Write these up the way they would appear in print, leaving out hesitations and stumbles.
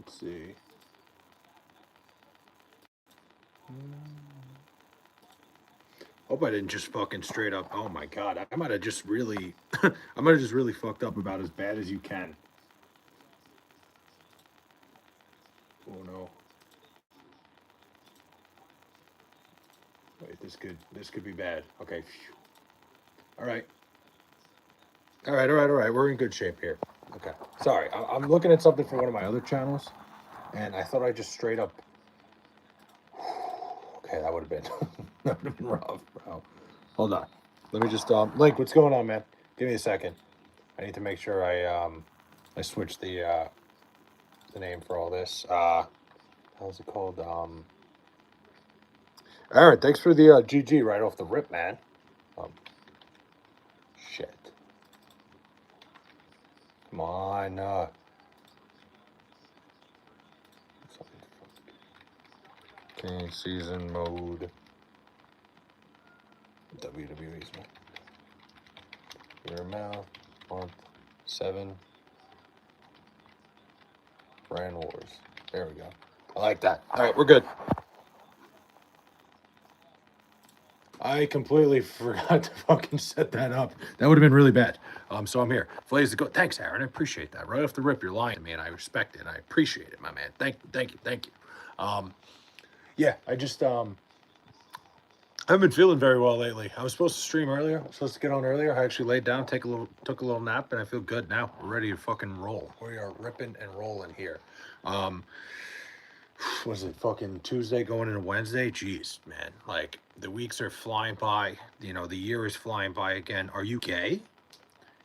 Let's see. Hope I didn't just fucking straight up. Oh my god, I might have just really, I might have just really fucked up about as bad as you can. Oh no. Wait, this could be bad. Okay. Phew. All right. All right. We're in good shape here. Okay. Sorry, I'm looking at something for one of my other channels, and I thought I just straight up. Okay, that would have been that would have been rough, bro. Hold on. Let me just Link, what's going on, man? Give me a second. I need to make sure I switch the name for all this. How's it called? Aaron, thanks for the GG right off the rip, man. Um, shit. Come on. Okay, season mode. WWE's your mouth, month, 7. Brand Wars. There we go. I like that. All right, we're good. I completely forgot to fucking set that up. That would have been really bad. So I'm here. Flays to go. Thanks, Aaron. I appreciate that. Right off the rip, you're lying to me, and I respect it. I appreciate it, my man. Thank you. Yeah, I haven't been feeling very well lately. I was supposed to stream earlier. I was supposed to get on earlier. I actually laid down, took a little nap, and I feel good now. We're ready to fucking roll. We are ripping and rolling here. Was it fucking Tuesday going into Wednesday? Jeez, man. Like, the weeks are flying by. You know, the year is flying by again. Are you gay?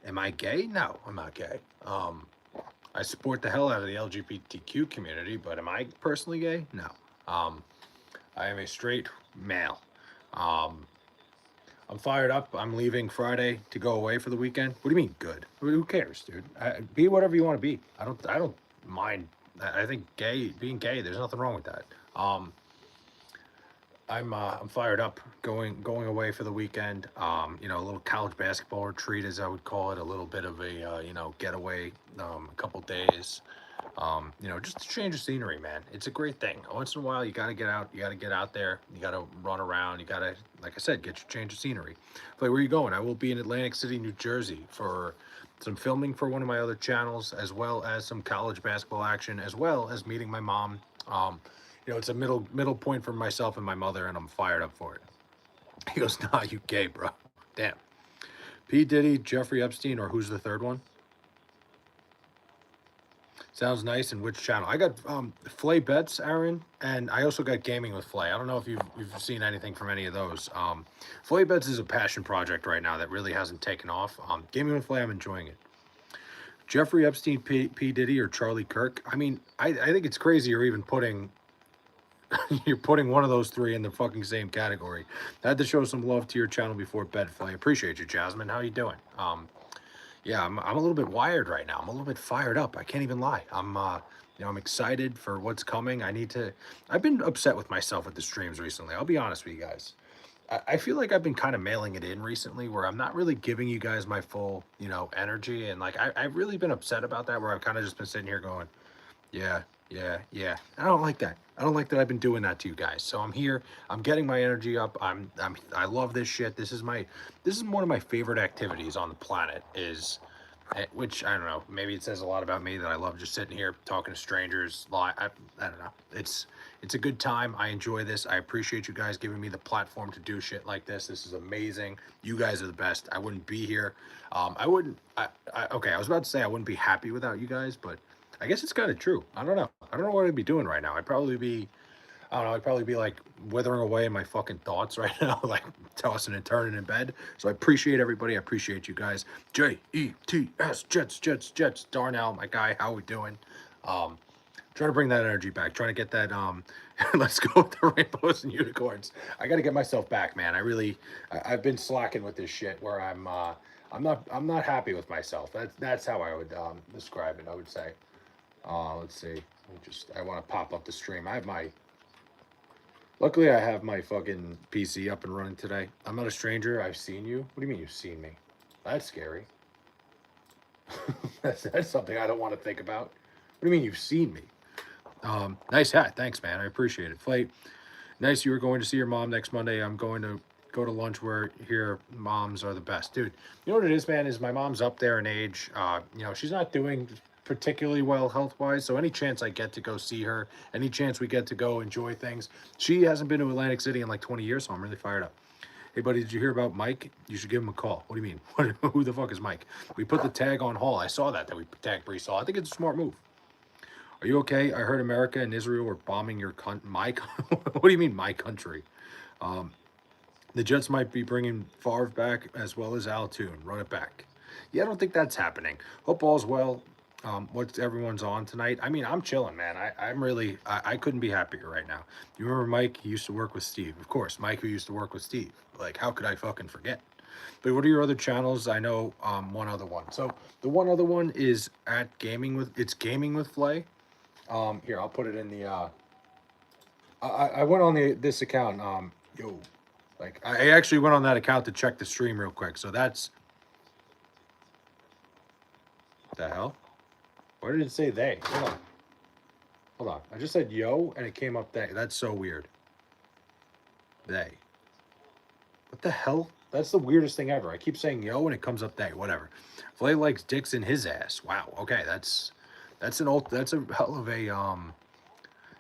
Am I gay? No, I'm not gay. I support the hell out of the LGBTQ community, but am I personally gay? No. I am a straight male. Um, I'm fired up. I'm leaving Friday to go away for the weekend. What do you mean good? Who cares, dude? Be whatever you want to be. I don't mind. I think being gay, there's nothing wrong with that. Um, I'm fired up going away for the weekend. You know, a little college basketball retreat, as I would call it, a little bit of a you know, getaway, a couple days. You know, just to change the scenery, man. It's a great thing. Once in a while, you got to get out. You got to get out there. You got to run around. You got to, like I said, get your change of scenery. But where are you going? I will be in Atlantic City, New Jersey for some filming for one of my other channels, as well as some college basketball action, as well as meeting my mom. You know, it's a middle point for myself and my mother, and I'm fired up for it. He goes, "Nah, you gay, bro. Damn." P Diddy, Jeffrey Epstein, or who's the third one? Sounds nice. And which channel? I got Flay Bets, Aaron, and I also got Gaming with Flay. I don't know if you've seen anything from any of those. Flay Bets is a passion project right now that really hasn't taken off. Gaming with Flay, I'm enjoying it. Jeffrey Epstein, P Diddy, or Charlie Kirk? I mean, I think it's crazy you're even putting you're putting one of those three in the fucking same category. I had to show some love to your channel before bed, Flay. Appreciate you, Jasmine. How you doing? Yeah, I'm a little bit wired right now. I'm a little bit fired up. I can't even lie. You know, I'm excited for what's coming. I've been upset with myself with the streams recently. I'll be honest with you guys. I feel like I've been kind of mailing it in recently where I'm not really giving you guys my full, you know, energy. And like, I've really been upset about that where I've kind of just been sitting here going, yeah, yeah. I don't like that. I don't like that I've been doing that to you guys. So I'm here. I'm getting my energy up. I love this shit. This is one of my favorite activities on the planet which I don't know. Maybe it says a lot about me that I love just sitting here talking to strangers. I don't know. It's a good time. I enjoy this. I appreciate you guys giving me the platform to do shit like this. This is amazing. You guys are the best. I wouldn't be here. I wouldn't. Okay, I was about to say I wouldn't be happy without you guys, but I guess it's kind of true. I don't know. I don't know what I'd be doing right now. I don't know, I'd probably be like withering away in my fucking thoughts right now, like tossing and turning in bed. So I appreciate everybody. I appreciate you guys. JETS, Jets, Darnell, my guy. How we doing? Um, Trying to bring that energy back. Trying to get that. Let's go with the rainbows and unicorns. I got to get myself back, man. I've been slacking with this shit where I'm not happy with myself. That's how I would describe it. I would say. Let's see. I want to pop up the stream. Luckily, I have my fucking PC up and running today. I'm not a stranger. I've seen you. What do you mean you've seen me? That's scary. That's something I don't want to think about. What do you mean you've seen me? Nice hat. Thanks, man. I appreciate it. Flay, nice. You were going to see your mom next Monday. I'm going to go to lunch where here moms are the best. Dude, you know what it is, man, is my mom's up there in age. She's not doing particularly well health wise. So any chance I get to go see her, any chance we get to go enjoy things. She hasn't been to Atlantic City in like 20 years, so I'm really fired up. Hey, buddy, did you hear about Mike? You should give him a call. What do you mean? Who the fuck is Mike? We put the tag on Hall. I saw that we tagged Brees Hall. I think it's a smart move. Are you okay? I heard America and Israel were bombing your what do you mean, my country? Um, the Jets might be bringing Favre back as well as Al Toon. Run it back. Yeah, I don't think that's happening. Hope all's well. What's everyone's on tonight? I mean, I'm chilling, man. I couldn't be happier right now. You remember Mike? He used to work with Steve. Of course, Mike, who used to work with Steve. Like, how could I fucking forget? But what are your other channels? I know one other one. So the one other one is at Gaming with Flay. Here, I'll put it in the I went on this account. I actually went on that account to check the stream real quick. So that's the hell. Why did it say they? Hold on. I just said yo and it came up they. That's so weird. They. What the hell? That's the weirdest thing ever. I keep saying yo and it comes up they. Whatever. Flay likes dicks in his ass. Wow. Okay, that's a hell of a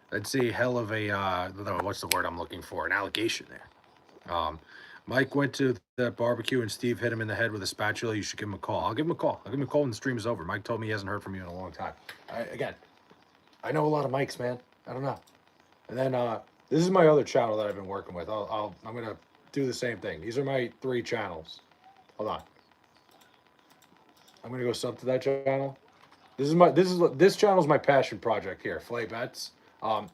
that's a hell of a what's the word I'm looking for? An allegation there. Mike went to that barbecue and Steve hit him in the head with a spatula. You should give him a call. I'll give him a call. I'll give him a call when the stream is over. Mike told me he hasn't heard from you in a long time. Again, I know a lot of Mikes, man. I don't know. And then this is my other channel that I've been working with. I'm gonna do the same thing. These are my 3 channels. Hold on. I'm gonna go sub to that channel. This channel is my passion project here, Flay Bets.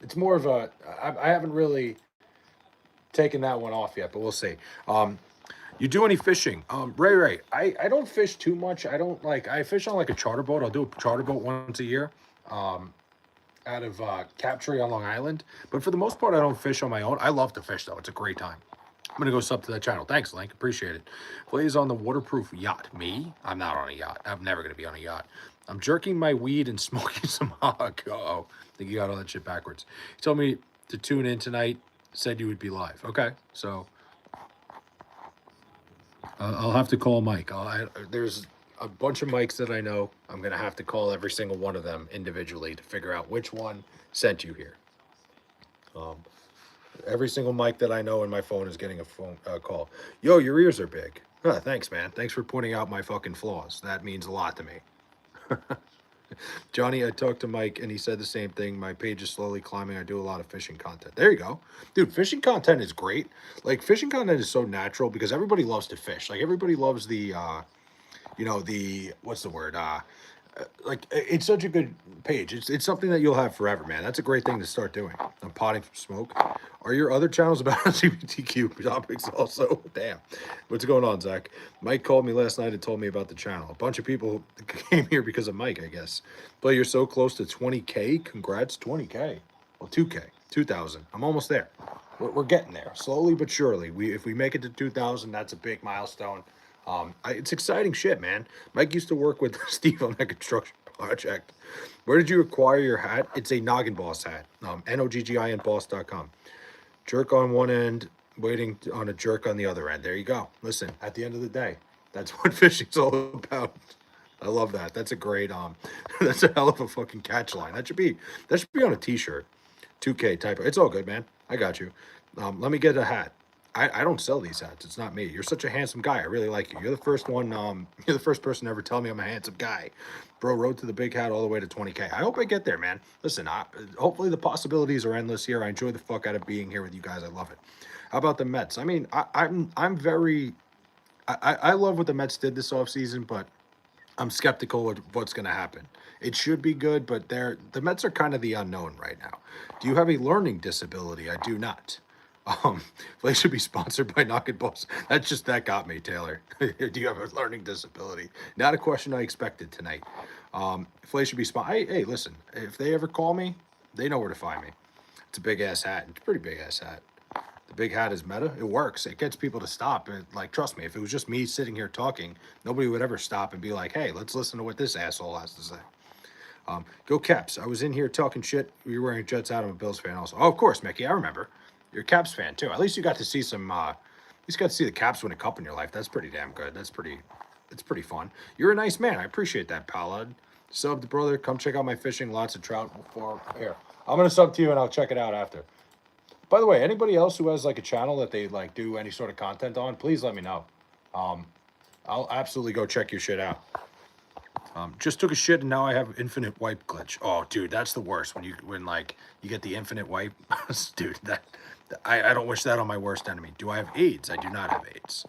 It's more of a I haven't really taken that one off yet, but we'll see. You do any fishing? Ray, I don't fish too much. I fish on like a charter boat. I'll do a charter boat once a year. Out of Captree on Long Island. But for the most part, I don't fish on my own. I love to fish though. It's a great time. I'm gonna go sub to that channel. Thanks, Link. Appreciate it. Plays on the waterproof yacht. Me? I'm not on a yacht. I'm never gonna be on a yacht. I'm jerking my weed and smoking some hog. Uh-oh. I think you got all that shit backwards. He told me to tune in tonight. Said you would be live. Okay, so I'll have to call Mike. There's a bunch of mics that I know. I'm gonna have to call every single one of them individually to figure out which one sent you here. Every single mic that I know in my phone is getting a phone call. Yo, your ears are big. Thanks, man. Thanks for pointing out my fucking flaws. That means a lot to me. Johnny, I talked to Mike and he said the same thing. My page is slowly climbing. I do a lot of fishing content. There you go. Dude, fishing content is great. Like, fishing content is so natural because everybody loves to fish. Like, everybody loves the what's the word? It's such a good page. It's something that you'll have forever, man. That's a great thing to start doing. I'm potting from smoke. Are your other channels about LGBTQ topics also? Damn. What's going on, Zach? Mike called me last night and told me about the channel. A bunch of people came here because of Mike, I guess. But you're so close to 20K. Congrats, 20K. Well, 2K, 2,000. I'm almost there. We're getting there, slowly but surely. If we make it to 2,000, that's a big milestone. It's exciting shit, man. Mike used to work with Steve on that construction project. Where did you acquire your hat? It's a Noggin Boss hat. Noggin boss.com. Jerk on one end, waiting on a jerk on the other end. There you go. Listen, at the end of the day, that's what fishing's all about. I love that. That's a great that's a hell of a fucking catch line. That should be on a t-shirt. 2K type. It's all good, man. I got you. Let me get a hat. I don't sell these hats. It's not me. You're such a handsome guy. I really like you. You're the first one. You're the first person to ever tell me I'm a handsome guy. Bro, road to the big hat all the way to 20K. I hope I get there, man. Listen, hopefully the possibilities are endless here. I enjoy the fuck out of being here with you guys. I love it. How about the Mets? I mean, I'm very. I love what the Mets did this offseason, but I'm skeptical of what's going to happen. It should be good, but the Mets are kind of the unknown right now. Do you have a learning disability? I do not. They should be sponsored by Noggin Boss. That got me, Taylor. Do you have a learning disability? Not a question I expected tonight. Flay should be sponsored. Hey, listen, if they ever call me, they know where to find me. It's a big ass hat. It's a pretty big ass hat. The big hat is meta. It works. It gets people to stop. Trust me, if it was just me sitting here talking, nobody would ever stop and be like, hey, let's listen to what this asshole has to say. Go Caps. I was in here talking shit. You're wearing Jets out. I'm a Bills fan also. Oh, of course, Mickey. I remember. You're a Caps fan too. At least you got to see some. At least got to see the Caps win a cup in your life. That's pretty damn good. It's pretty fun. You're a nice man. I appreciate that, pal. Subbed, brother. Come check out my fishing. Lots of trout before here. I'm gonna sub to you and I'll check it out after. By the way, anybody else who has like a channel that they like do any sort of content on, please let me know. Um, I'll absolutely go check your shit out. Just took a shit and now I have infinite wipe glitch. Oh, dude, that's the worst when like you get the infinite wipe. Dude, I don't wish that on my worst enemy. Do I have AIDS? I do not have AIDS.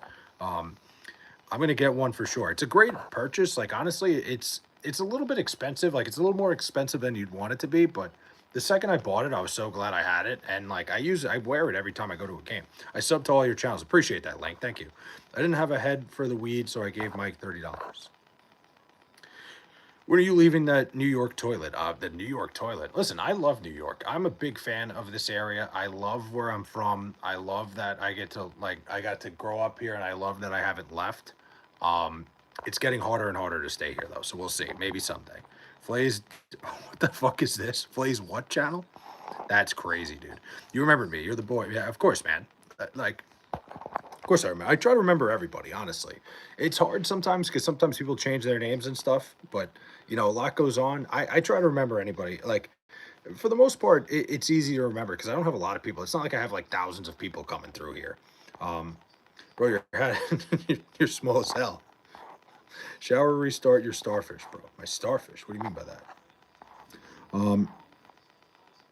I'm gonna get one for sure. It's a great purchase. Like honestly, it's a little bit expensive. Like it's a little more expensive than you'd want it to be, but the second I bought it, I was so glad I had it. And like I wear it every time I go to a game. I sub to all your channels. Appreciate that, Link. Thank you. I didn't have a head for the weed, so I gave Mike $30. When are you leaving that New York toilet? The New York toilet. Listen, I love New York. I'm a big fan of this area. I love where I'm from. I love that I got to grow up here and I love that I haven't left. It's getting harder and harder to stay here though, so we'll see. Maybe someday. Flay's, what the fuck is this? Flay's what channel? That's crazy, dude. You remember me. You're the boy. Yeah, of course, man. Like, of course I remember. I try to remember everybody, honestly. It's hard sometimes because sometimes people change their names and stuff, but you know, a lot goes on. I try to remember anybody. Like, for the most part, it's easy to remember because I don't have a lot of people. It's not like I have like thousands of people coming through here. Um, Bro, you're small as hell. Shower restart your starfish, bro. My starfish. What do you mean by that? Um,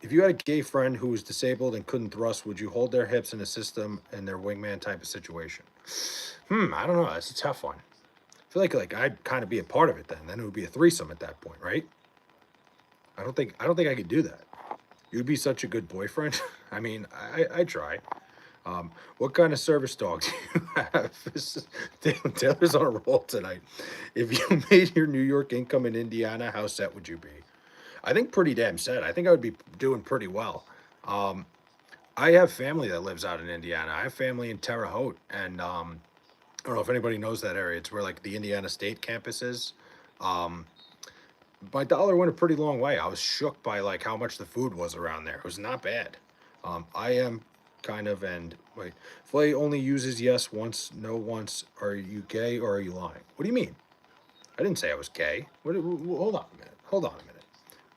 if you had a gay friend who was disabled and couldn't thrust, would you hold their hips and assist them in their wingman type of situation? I don't know. That's a tough one. I feel like I'd kind of be a part of it then. Then it would be a threesome at that point, right? I don't think I could do that. You'd be such a good boyfriend. I mean, I try. What kind of service dog do you have? Taylor's on a roll tonight. If you made your New York income in Indiana, how set would you be? I think pretty damn set. I think I would be doing pretty well. Um, I have family that lives out in Indiana. I have family in Terre Haute, and I don't know if anybody knows that area. It's where like the Indiana State campus is. Um, my dollar went a pretty long way. I was shook by like how much the food was around there. It was not bad. I am kind of and wait. Flay only uses yes once, no once. Are you gay or are you lying? What do you mean? I didn't say I was gay. Hold on a minute. Hold on a minute.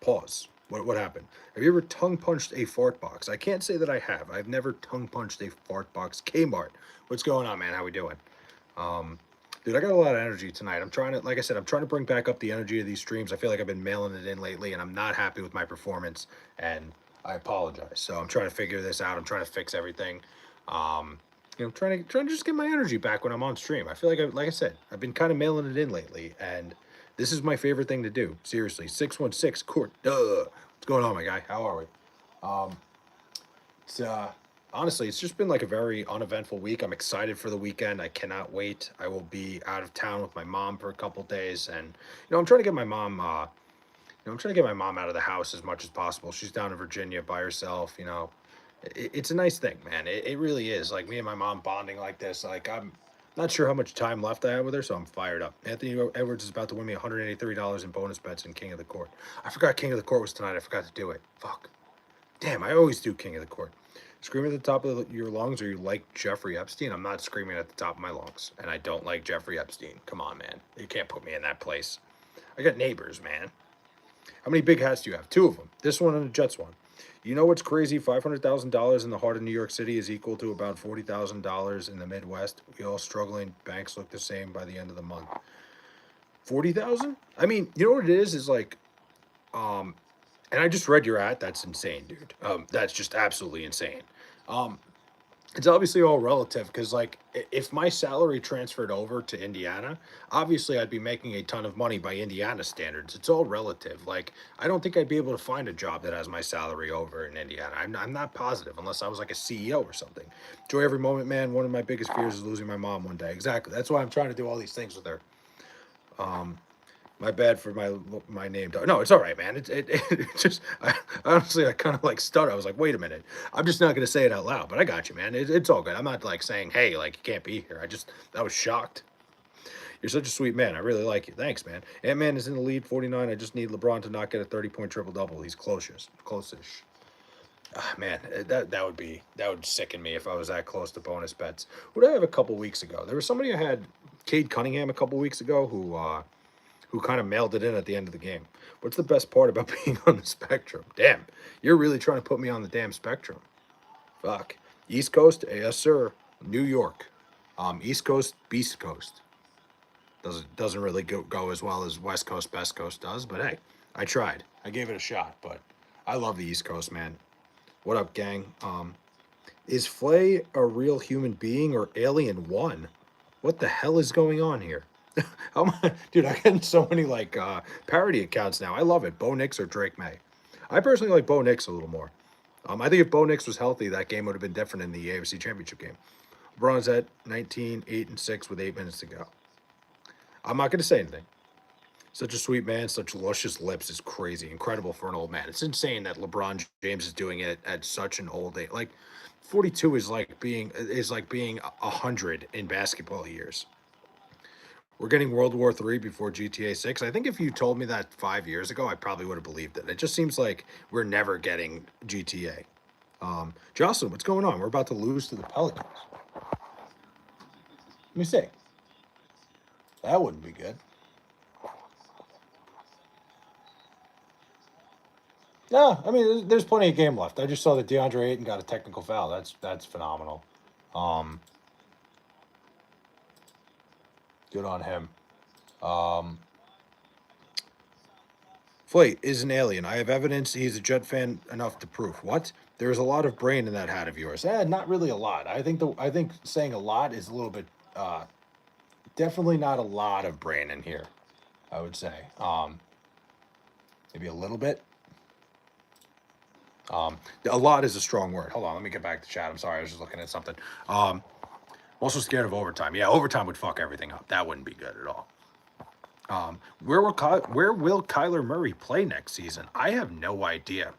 Pause. What happened? Have you ever tongue punched a fart box? I can't say that I have. I've never tongue punched a fart box. Kmart. What's going on, man? How we doing? Um, Dude, I got a lot of energy tonight. I'm trying to, like I said, I'm trying to bring back up the energy of these streams. I feel like I've been mailing it in lately, and I'm not happy with my performance, and I apologize. So I'm trying to figure this out. I'm trying to fix everything. Trying to just get my energy back when I'm on stream. I feel like I said, I've been kind of mailing it in lately, and this is my favorite thing to do. Seriously, 616 court. Duh. What's going on, my guy? How are we? Um, it's honestly, it's just been like a very uneventful week. I'm excited for the weekend. I cannot wait. I will be out of town with my mom for a couple days, and I'm trying to get my mom. I'm trying to get my mom out of the house as much as possible. She's down in Virginia by herself. It's a nice thing, man. It really is. Like me and my mom bonding like this. Like I'm not sure how much time left I have with her, so I'm fired up. Anthony Edwards is about to win me $183 in bonus bets in King of the Court. I forgot King of the Court was tonight. I forgot to do it. Fuck. Damn, I always do King of the Court. Scream at the top of your lungs, or you like Jeffrey Epstein? I'm not screaming at the top of my lungs, and I don't like Jeffrey Epstein. Come on, man. You can't put me in that place. I got neighbors, man. How many big hats do you have? Two of them. This one and the Jets one. You know what's crazy? $500,000 in the heart of New York City is equal to about $40,000 in the Midwest. We all struggling. Banks look the same by the end of the month. 40,000? I mean, you know what it is? Is like, and I just read your ad. That's insane, dude. That's just absolutely insane. Um, it's obviously all relative because, like, if my salary transferred over to Indiana, obviously I'd be making a ton of money by Indiana standards. It's all relative. Like, I don't think I'd be able to find a job that has my salary over in Indiana. I'm not positive unless I was like a CEO or something. Enjoy every moment, man. One of my biggest fears is losing my mom one day. Exactly. That's why I'm trying to do all these things with her. Um, my bad for my name. No, it's all right, man. It just honestly I kind of like stuttered. I was like, wait a minute. I'm just not gonna say it out loud, but I got you, man. It's all good. I'm not like saying, hey, like you can't be here. I was shocked. You're such a sweet man. I really like you. Thanks, man. Ant-Man is in the lead, 49. I just need LeBron to not get a 30-point triple-double. He's closest. Close-ish. Ah, man, that would sicken me if I was that close to bonus bets. What did I have a couple weeks ago? There was somebody I had, Cade Cunningham, a couple weeks ago, who kind of mailed it in at the end of the game. What's the best part about being on the spectrum? Damn, you're really trying to put me on the damn spectrum. Fuck. East Coast, yes sir. New York. East Coast, Beast Coast. Doesn't really go as well as West Coast, Best Coast does, but hey, I tried. I gave it a shot, but I love the East Coast, man. What up, gang? Is Flay a real human being or Alien One? What the hell is going on here? Dude, I'm getting so many like parody accounts now. I love it. Bo Nix or Drake May. I personally like Bo Nix a little more. I think if Bo Nix was healthy, that game would have been different in the AFC Championship game. LeBron's at 19, 8, and 6 with 8 minutes to go. I'm not going to say anything. Such a sweet man, such luscious lips is crazy. Incredible for an old man. It's insane that LeBron James is doing it at such an old age. Like 42 is like being 100 in basketball years. We're getting World War III before GTA 6. I think if you told me that 5 years ago, I probably would have believed it. It just seems like we're never getting GTA. Jocelyn, what's going on? We're about to lose to the Pelicans. Let me see. That wouldn't be good. No, I mean, there's plenty of game left. I just saw that DeAndre Ayton got a technical foul. That's phenomenal. Um, Good on him. Um, Flay is an alien. I have evidence he's a Jet fan enough to prove. What? There's a lot of brain in that hat of yours. Not really a lot. I think saying a lot is a little bit definitely not a lot of brain in here, I would say. Maybe a little bit. A lot is a strong word. Hold on, let me get back to chat. I'm sorry, I was just looking at something. Also scared of overtime. Yeah, overtime would fuck everything up. That wouldn't be good at all. Where will Kyler Murray play next season? I have no idea.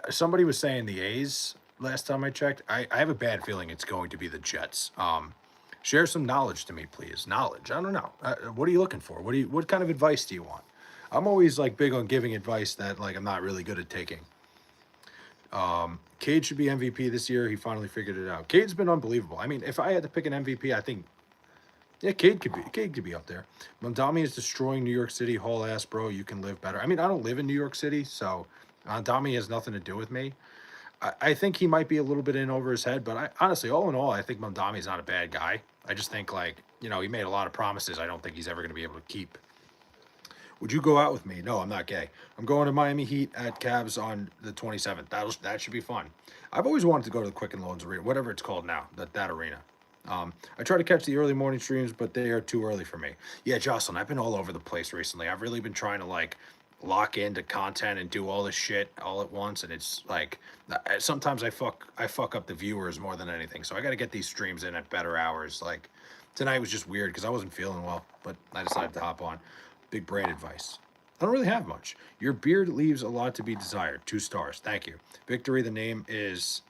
Somebody was saying the A's last time I checked. I have a bad feeling it's going to be the Jets. Share some knowledge to me, please. Knowledge. I don't know. What are you looking for? What kind of advice do you want? I'm always like big on giving advice that like I'm not really good at taking. Cade should be MVP this year. He finally figured it out. Cade's been unbelievable. I mean, if I had to pick an MVP, I think yeah, Cade could be up there. Mondami is destroying New York City. Whole ass, bro. You can live better. I mean, I don't live in New York City, so Mondami has nothing to do with me. I think he might be a little bit in over his head, but I honestly, all in all, I think Mondami's not a bad guy. I just think like he made a lot of promises. I don't think he's ever going to be able to keep. Would you go out with me? No, I'm not gay. I'm going to Miami Heat at Cavs on the 27th. That should be fun. I've always wanted to go to the Quicken Loans Arena, whatever it's called now, that arena. I try to catch the early morning streams, but they are too early for me. Yeah, Jocelyn, I've been all over the place recently. I've really been trying to like lock into content and do all this shit all at once, and it's like sometimes I fuck up the viewers more than anything. So I got to get these streams in at better hours. Like tonight was just weird because I wasn't feeling well, but I decided to hop on. Big brain advice. I don't really have much. Your beard leaves a lot to be desired. 2 stars. Thank you. Victory, the name is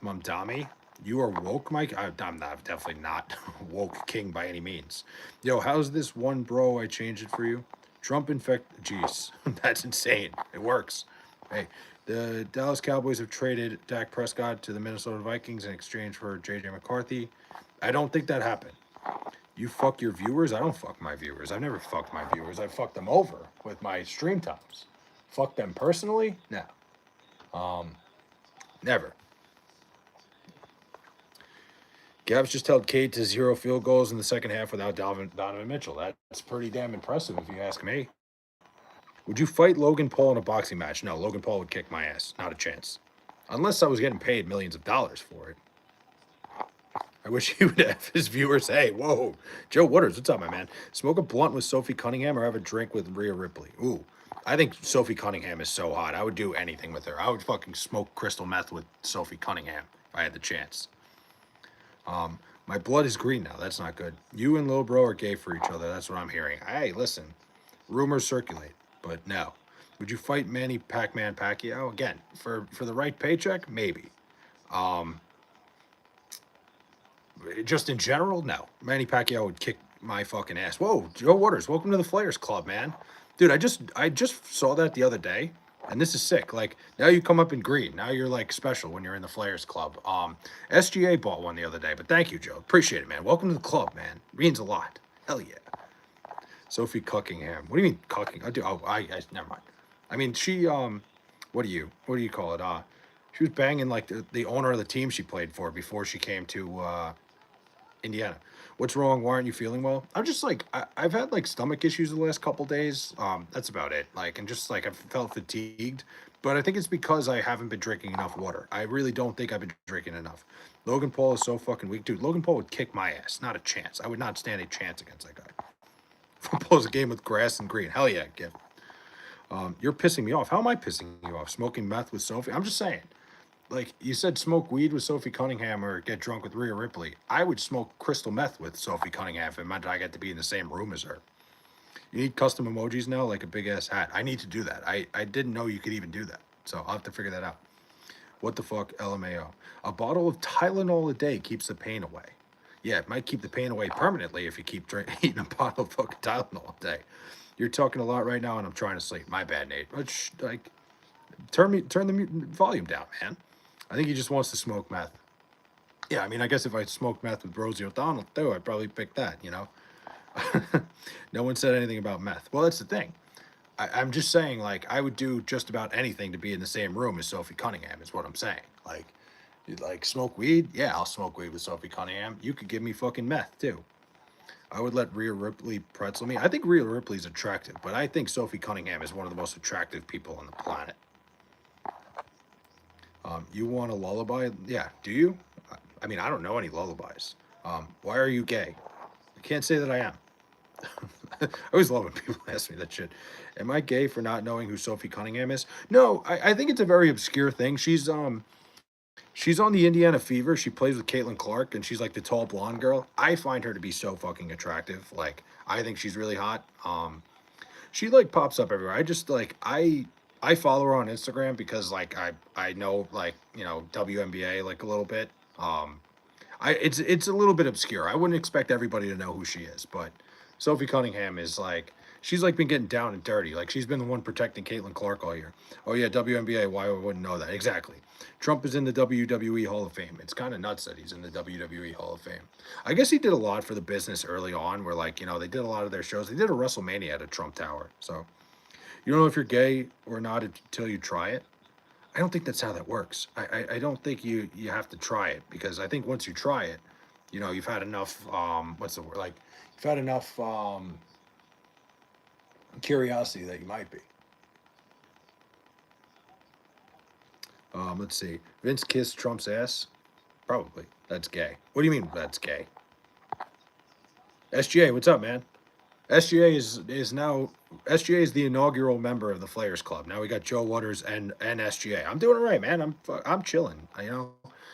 Mamdami. You are woke, Mike? I'm not, definitely not woke king by any means. Yo, how's this one, bro? I changed it for you. Trump infect. Jeez, that's insane. It works. Hey, the Dallas Cowboys have traded Dak Prescott to the Minnesota Vikings in exchange for J.J. McCarthy. I don't think that happened. You fuck your viewers? I don't fuck my viewers. I've never fucked my viewers. I fucked them over with my stream times. Fuck them personally? No. Never. Gavs just held Cade to 0 field goals in the second half without Donovan Mitchell. That's pretty damn impressive if you ask me. Would you fight Logan Paul in a boxing match? No, Logan Paul would kick my ass. Not a chance. Unless I was getting paid millions of dollars for it. I wish he would have his viewers. Hey, whoa. Joe Wooders, what's up, my man? Smoke a blunt with Sophie Cunningham or have a drink with Rhea Ripley? Ooh, I think Sophie Cunningham is so hot. I would do anything with her. I would fucking smoke crystal meth with Sophie Cunningham if I had the chance. My blood is green now. That's not good. You and Lil Bro are gay for each other. That's what I'm hearing. Hey, listen. Rumors circulate, but no. Would you fight Manny Pac-Man Pacquiao? Again, for the right paycheck? Maybe. just in general, no. Manny Pacquiao would kick my fucking ass. Whoa, Joe Waters, welcome to the Flayers Club, man. Dude, I just saw that the other day, and this is sick. Like now you come up in green. Now you're like special when you're in the Flayers Club. SGA bought one the other day, but thank you, Joe. Appreciate it, man. Welcome to the club, man. Means a lot. Hell yeah. Sophie Cuckingham. What do you mean cucking? I do. Oh, I never mind. I mean she. What do you call it? She was banging like the owner of the team she played for before she came to Indiana. What's wrong? Why aren't you feeling well? I'm just like I've had like stomach issues the last couple days. That's about it. Like and just like I've felt fatigued, but I think it's because I haven't been drinking enough water. I really don't think I've been drinking enough. Logan Paul is so fucking weak, dude. Logan Paul would kick my ass. Not a chance. I would not stand a chance against that guy. Football's a game with grass and green. Hell yeah, Gift. You're pissing me off. How am I pissing you off? Smoking meth with Sophie? I'm just saying. Like you said, smoke weed with Sophie Cunningham or get drunk with Rhea Ripley. I would smoke crystal meth with Sophie Cunningham if it meant I get to be in the same room as her. You need custom emojis now, like a big ass hat. I need to do that. I didn't know you could even do that. So I'll have to figure that out. What the fuck, LMAO? A bottle of Tylenol a day keeps the pain away. Yeah, it might keep the pain away permanently if you keep eating a bottle of fucking Tylenol a day. You're talking a lot right now, and I'm trying to sleep. My bad, Nate. Like, turn the volume down, man. I think he just wants to smoke meth. Yeah, I mean, I guess if I smoked meth with Rosie O'Donnell too, I'd probably pick that. No one said anything about meth. Well, that's the thing. I'm just saying, like, I would do just about anything to be in the same room as Sophie Cunningham. Is what I'm saying. Like, you like smoke weed? Yeah, I'll smoke weed with Sophie Cunningham. You could give me fucking meth too. I would let Rhea Ripley pretzel me. I think Rhea Ripley's attractive, but I think Sophie Cunningham is one of the most attractive people on the planet. You want a lullaby? Yeah. Do you? I mean, I don't know any lullabies. Why are you gay? I can't say that I am. I always love when people ask me that shit. Am I gay for not knowing who Sophie Cunningham is? No, I think it's a very obscure thing. She's on the Indiana Fever. She plays with Caitlin Clark, and she's like the tall blonde girl. I find her to be so fucking attractive. Like, I think she's really hot. She like pops up everywhere. I just like I follow her on Instagram because like I know like WNBA like a little bit. It's a little bit obscure. I wouldn't expect everybody to know who she is, but Sophie Cunningham is like she's like been getting down and dirty. Like she's been the one protecting Caitlin Clark all year. Oh yeah, WNBA. Why I wouldn't know that exactly? Trump is in the WWE Hall of Fame. It's kind of nuts that he's in the WWE Hall of Fame. I guess he did a lot for the business early on, where like they did a lot of their shows. They did a WrestleMania at a Trump Tower. So you don't know if you're gay or not until you try it. I don't think that's how that works. I don't think you have to try it because I think once you try it, you've had enough what's the word like you've had enough curiosity that you might be. Let's see. Vince kissed Trump's ass. Probably. That's gay. What do you mean that's gay? SGA, what's up, man? SGA is now SGA is the inaugural member of the Flayers Club. Now we got Joe Waters and SGA. I'm doing it right, man. I'm chilling.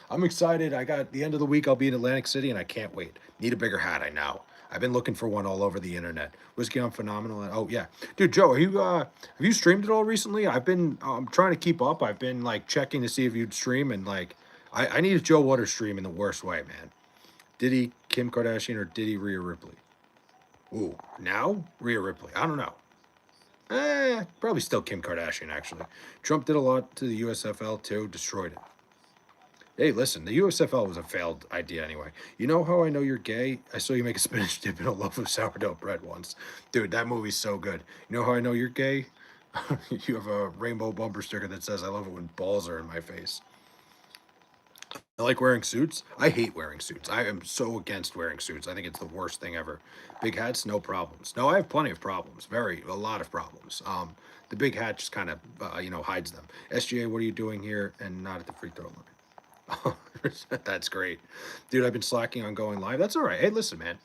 I'm excited. I got the end of the week. I'll be in Atlantic City, and I can't wait. Need a bigger hat. I know. I've been looking for one all over the internet. Whiskey on Phenomenal. Oh yeah, dude, Joe, have you streamed it all recently? I've been trying to keep up. I've been like checking to see if you'd stream, and like I need a Joe Waters stream in the worst way, man. Did he Kim Kardashian or did he Rhea Ripley? Ooh, now Rhea Ripley. I don't know. Probably still Kim Kardashian, actually. Trump did a lot to the USFL, too. Destroyed it. Hey, listen, the USFL was a failed idea anyway. You know how I know you're gay? I saw you make a spinach dip in a loaf of sourdough bread once. Dude, that movie's so good. You know how I know you're gay? You have a rainbow bumper sticker that says, I love it when balls are in my face. I like wearing suits. I hate wearing suits. I am so against wearing suits. I think it's the worst thing ever. Big hats, no problems. No, I have plenty of problems. A lot of problems. The big hat just kind of, hides them. SGA, what are you doing here and not at the free throw line? That's great. Dude, I've been slacking on going live. That's all right. Hey, listen, man.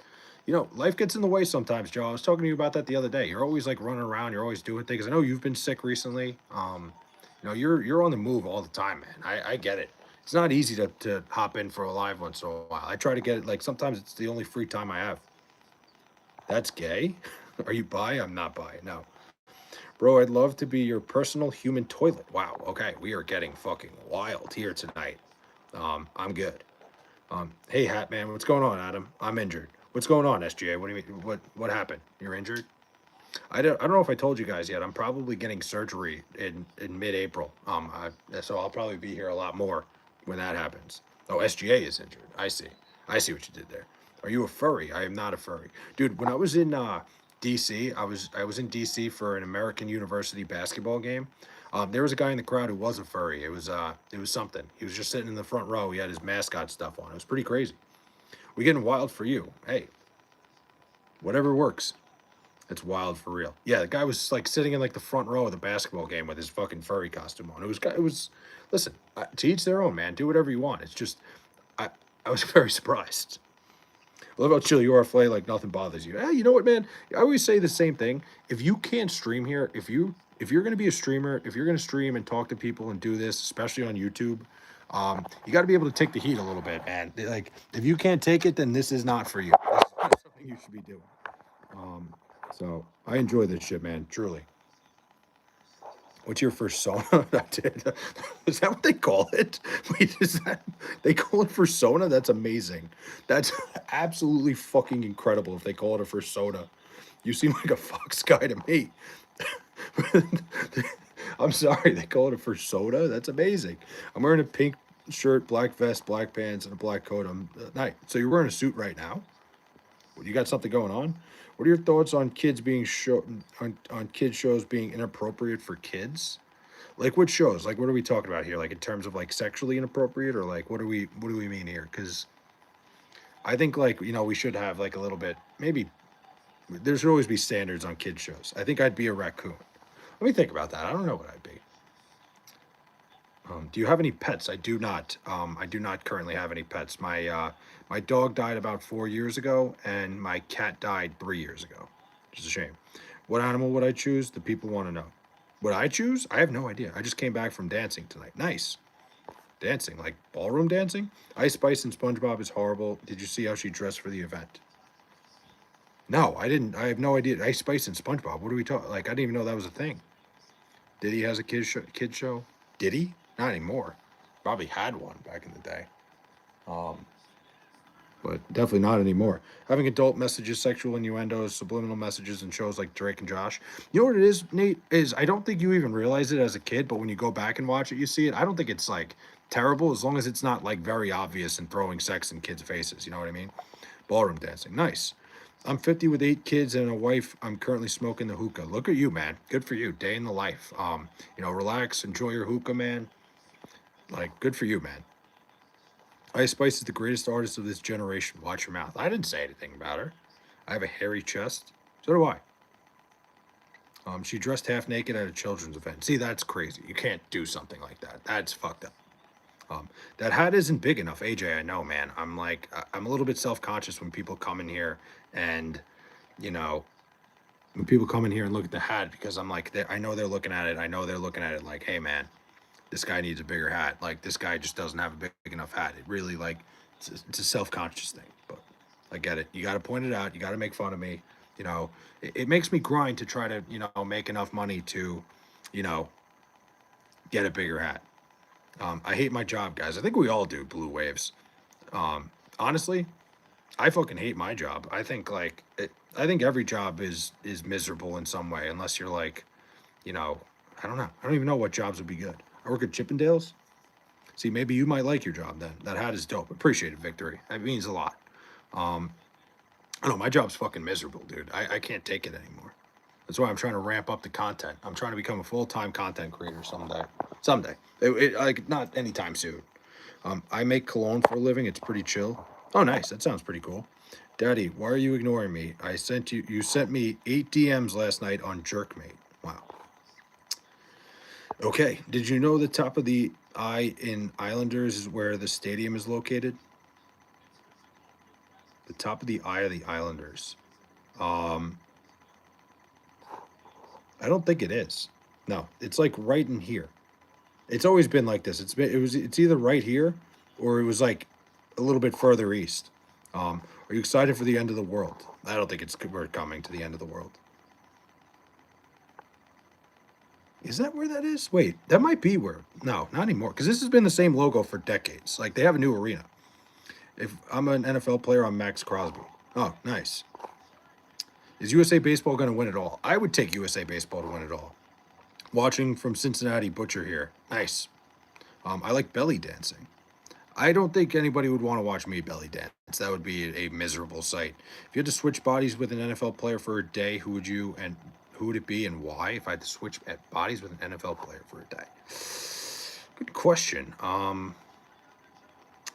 Life gets in the way sometimes, Joe. I was talking to you about that the other day. You're always like running around. You're always doing things. I know you've been sick recently. You're on the move all the time, man. I get it. It's not easy to hop in for a live once in a while. I try to get it like sometimes it's the only free time I have. That's gay? Are you bi? I'm not bi. No. Bro, I'd love to be your personal human toilet. Wow. Okay, we are getting fucking wild here tonight. I'm good. Hey, Hat Man, what's going on, Adam? I'm injured. What's going on, SGA? What do you mean? What happened? You're injured? I don't know if I told you guys yet. I'm probably getting surgery in mid-April. So I'll probably be here a lot more when that happens. Oh, SGA is injured. I see. I see what you did there. Are you a furry? I am not a furry, dude. When I was in DC, I was in DC for an American University basketball game. There was a guy in the crowd who was a furry. It was something. He was just sitting in the front row. He had his mascot stuff on. It was pretty crazy. We getting wild for you. Hey, whatever works. It's wild for real. Yeah, the guy was like sitting in like the front row of the basketball game with his fucking furry costume on. It was. Listen, to each their own, man. Do whatever you want. It's just, I, I was very surprised. I love how chill you are, Flay. Like nothing bothers you. Hey, you know what, man? I always say the same thing. If you can't stream here, if you're gonna be a streamer, if you're gonna stream and talk to people and do this, especially on YouTube, you got to be able to take the heat a little bit, man. Like if you can't take it, then this is not for you. This is not something you should be doing. Um, so I enjoy this shit, man. Truly. What's your persona? Is that what they call it? Wait, is that they call it persona? That's amazing. That's absolutely fucking incredible if they call it a persona. You seem like a fox guy to me. I'm sorry, they call it a persona. That's amazing. I'm wearing a pink shirt, black vest, black pants, and a black coat. I'm nice. So you're wearing a suit right now? You got something going on? What are your thoughts on kids being show on kids shows being inappropriate for kids? Like what shows? Like what are we talking about here? Like in terms of like sexually inappropriate or like what do we mean here? Because I think like we should have like a little bit maybe there should always be standards on kids shows. I think I'd be a raccoon. Let me think about that. I don't know what I'd be. Do you have any pets? I do not. I do not currently have any pets. My dog died about 4 years ago, and my cat died 3 years ago. Which is a shame. What animal would I choose? The people want to know. Would I choose? I have no idea. I just came back from dancing tonight. Nice dancing, like ballroom dancing. Ice Spice and SpongeBob is horrible. Did you see how she dressed for the event? No, I didn't. I have no idea. Ice Spice and SpongeBob. What are we talking? Like I didn't even know that was a thing. Diddy has a kid show. Did he? Not anymore. Probably had one back in the day. Um, but definitely not anymore. Having adult messages, sexual innuendos, subliminal messages in shows like Drake and Josh. You know what it is, Nate? Is I don't think you even realize it as a kid, but when you go back and watch it, you see it. I don't think it's like terrible as long as it's not like very obvious and throwing sex in kids' faces. You know what I mean? Ballroom dancing. Nice. I'm 50 with 8 kids and a wife. I'm currently smoking the hookah. Look at you, man. Good for you. Day in the life. Relax, enjoy your hookah, man. Like, good for you, man. Ice Spice is the greatest artist of this generation. Watch your mouth. I didn't say anything about her. I have a hairy chest. So do I. She dressed half naked at a children's event. See, that's crazy. You can't do something like that. That's fucked up. That hat isn't big enough, AJ. I know, man. I'm a little bit self conscious when people come in here and, you know, when people come in here and look at the hat because I'm like, I know they're looking at it. I know they're looking at it like, hey, man, this guy needs a bigger hat. Like this guy just doesn't have a big enough hat. It really like it's a self-conscious thing, but I get it. You got to point it out. You got to make fun of me. It makes me grind to try to make enough money to, you know, get a bigger hat. I hate my job, guys. I think we all do. Blue waves. Honestly, I fucking hate my job. I think I think every job is miserable in some way, unless you're like, you know, I don't know. I don't even know what jobs would be good. I work at Chippendales. See, maybe you might like your job then. That hat is dope. Appreciate it, Victory. It means a lot. I know my job's fucking miserable, dude. I can't take it anymore. That's why I'm trying to ramp up the content. I'm trying to become a full-time content creator someday. Someday. Like, not anytime soon. I make cologne for a living. It's pretty chill. Oh, nice. That sounds pretty cool. Daddy, why are you ignoring me? You sent me 8 DMs last night on Jerkmate. Wow. Okay. Did you know the top of the I in Islanders is where the stadium is located? The top of the eye of the Islanders. Um, I don't think it is. No, it's like right in here. It's always been like this. It's either right here or it was like a little bit further east. Are you excited for the end of the world? I don't think we're coming to the end of the world. Is that where that is? Wait, that might be where. No, not anymore. Because this has been the same logo for decades. Like they have a new arena. If I'm an NFL player, I'm Max Crosby. Oh, nice. Is USA Baseball going to win it all? I would take USA Baseball to win it all. Watching from Cincinnati Butcher here. Nice. I like belly dancing. I don't think anybody would want to watch me belly dance. That would be a miserable sight. If you had to switch bodies with an NFL player for a day, who would it be and why? If I had to switch bodies with an NFL player for a day, good question.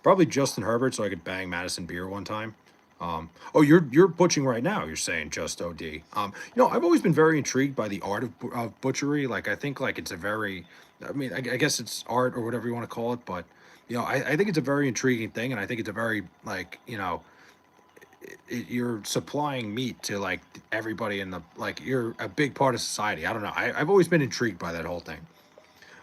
Probably Justin Herbert, so I could bang Madison Beer one time. Oh, you're butchering right now. You're saying just OD. I've always been very intrigued by the art of butchery. Like I think like it's a very, I mean, I guess it's art or whatever you want to call it, but I think it's a very intriguing thing, and I think it's a very like you're supplying meat to like everybody in the like you're a big part of society. I don't know. I've always been intrigued by that whole thing.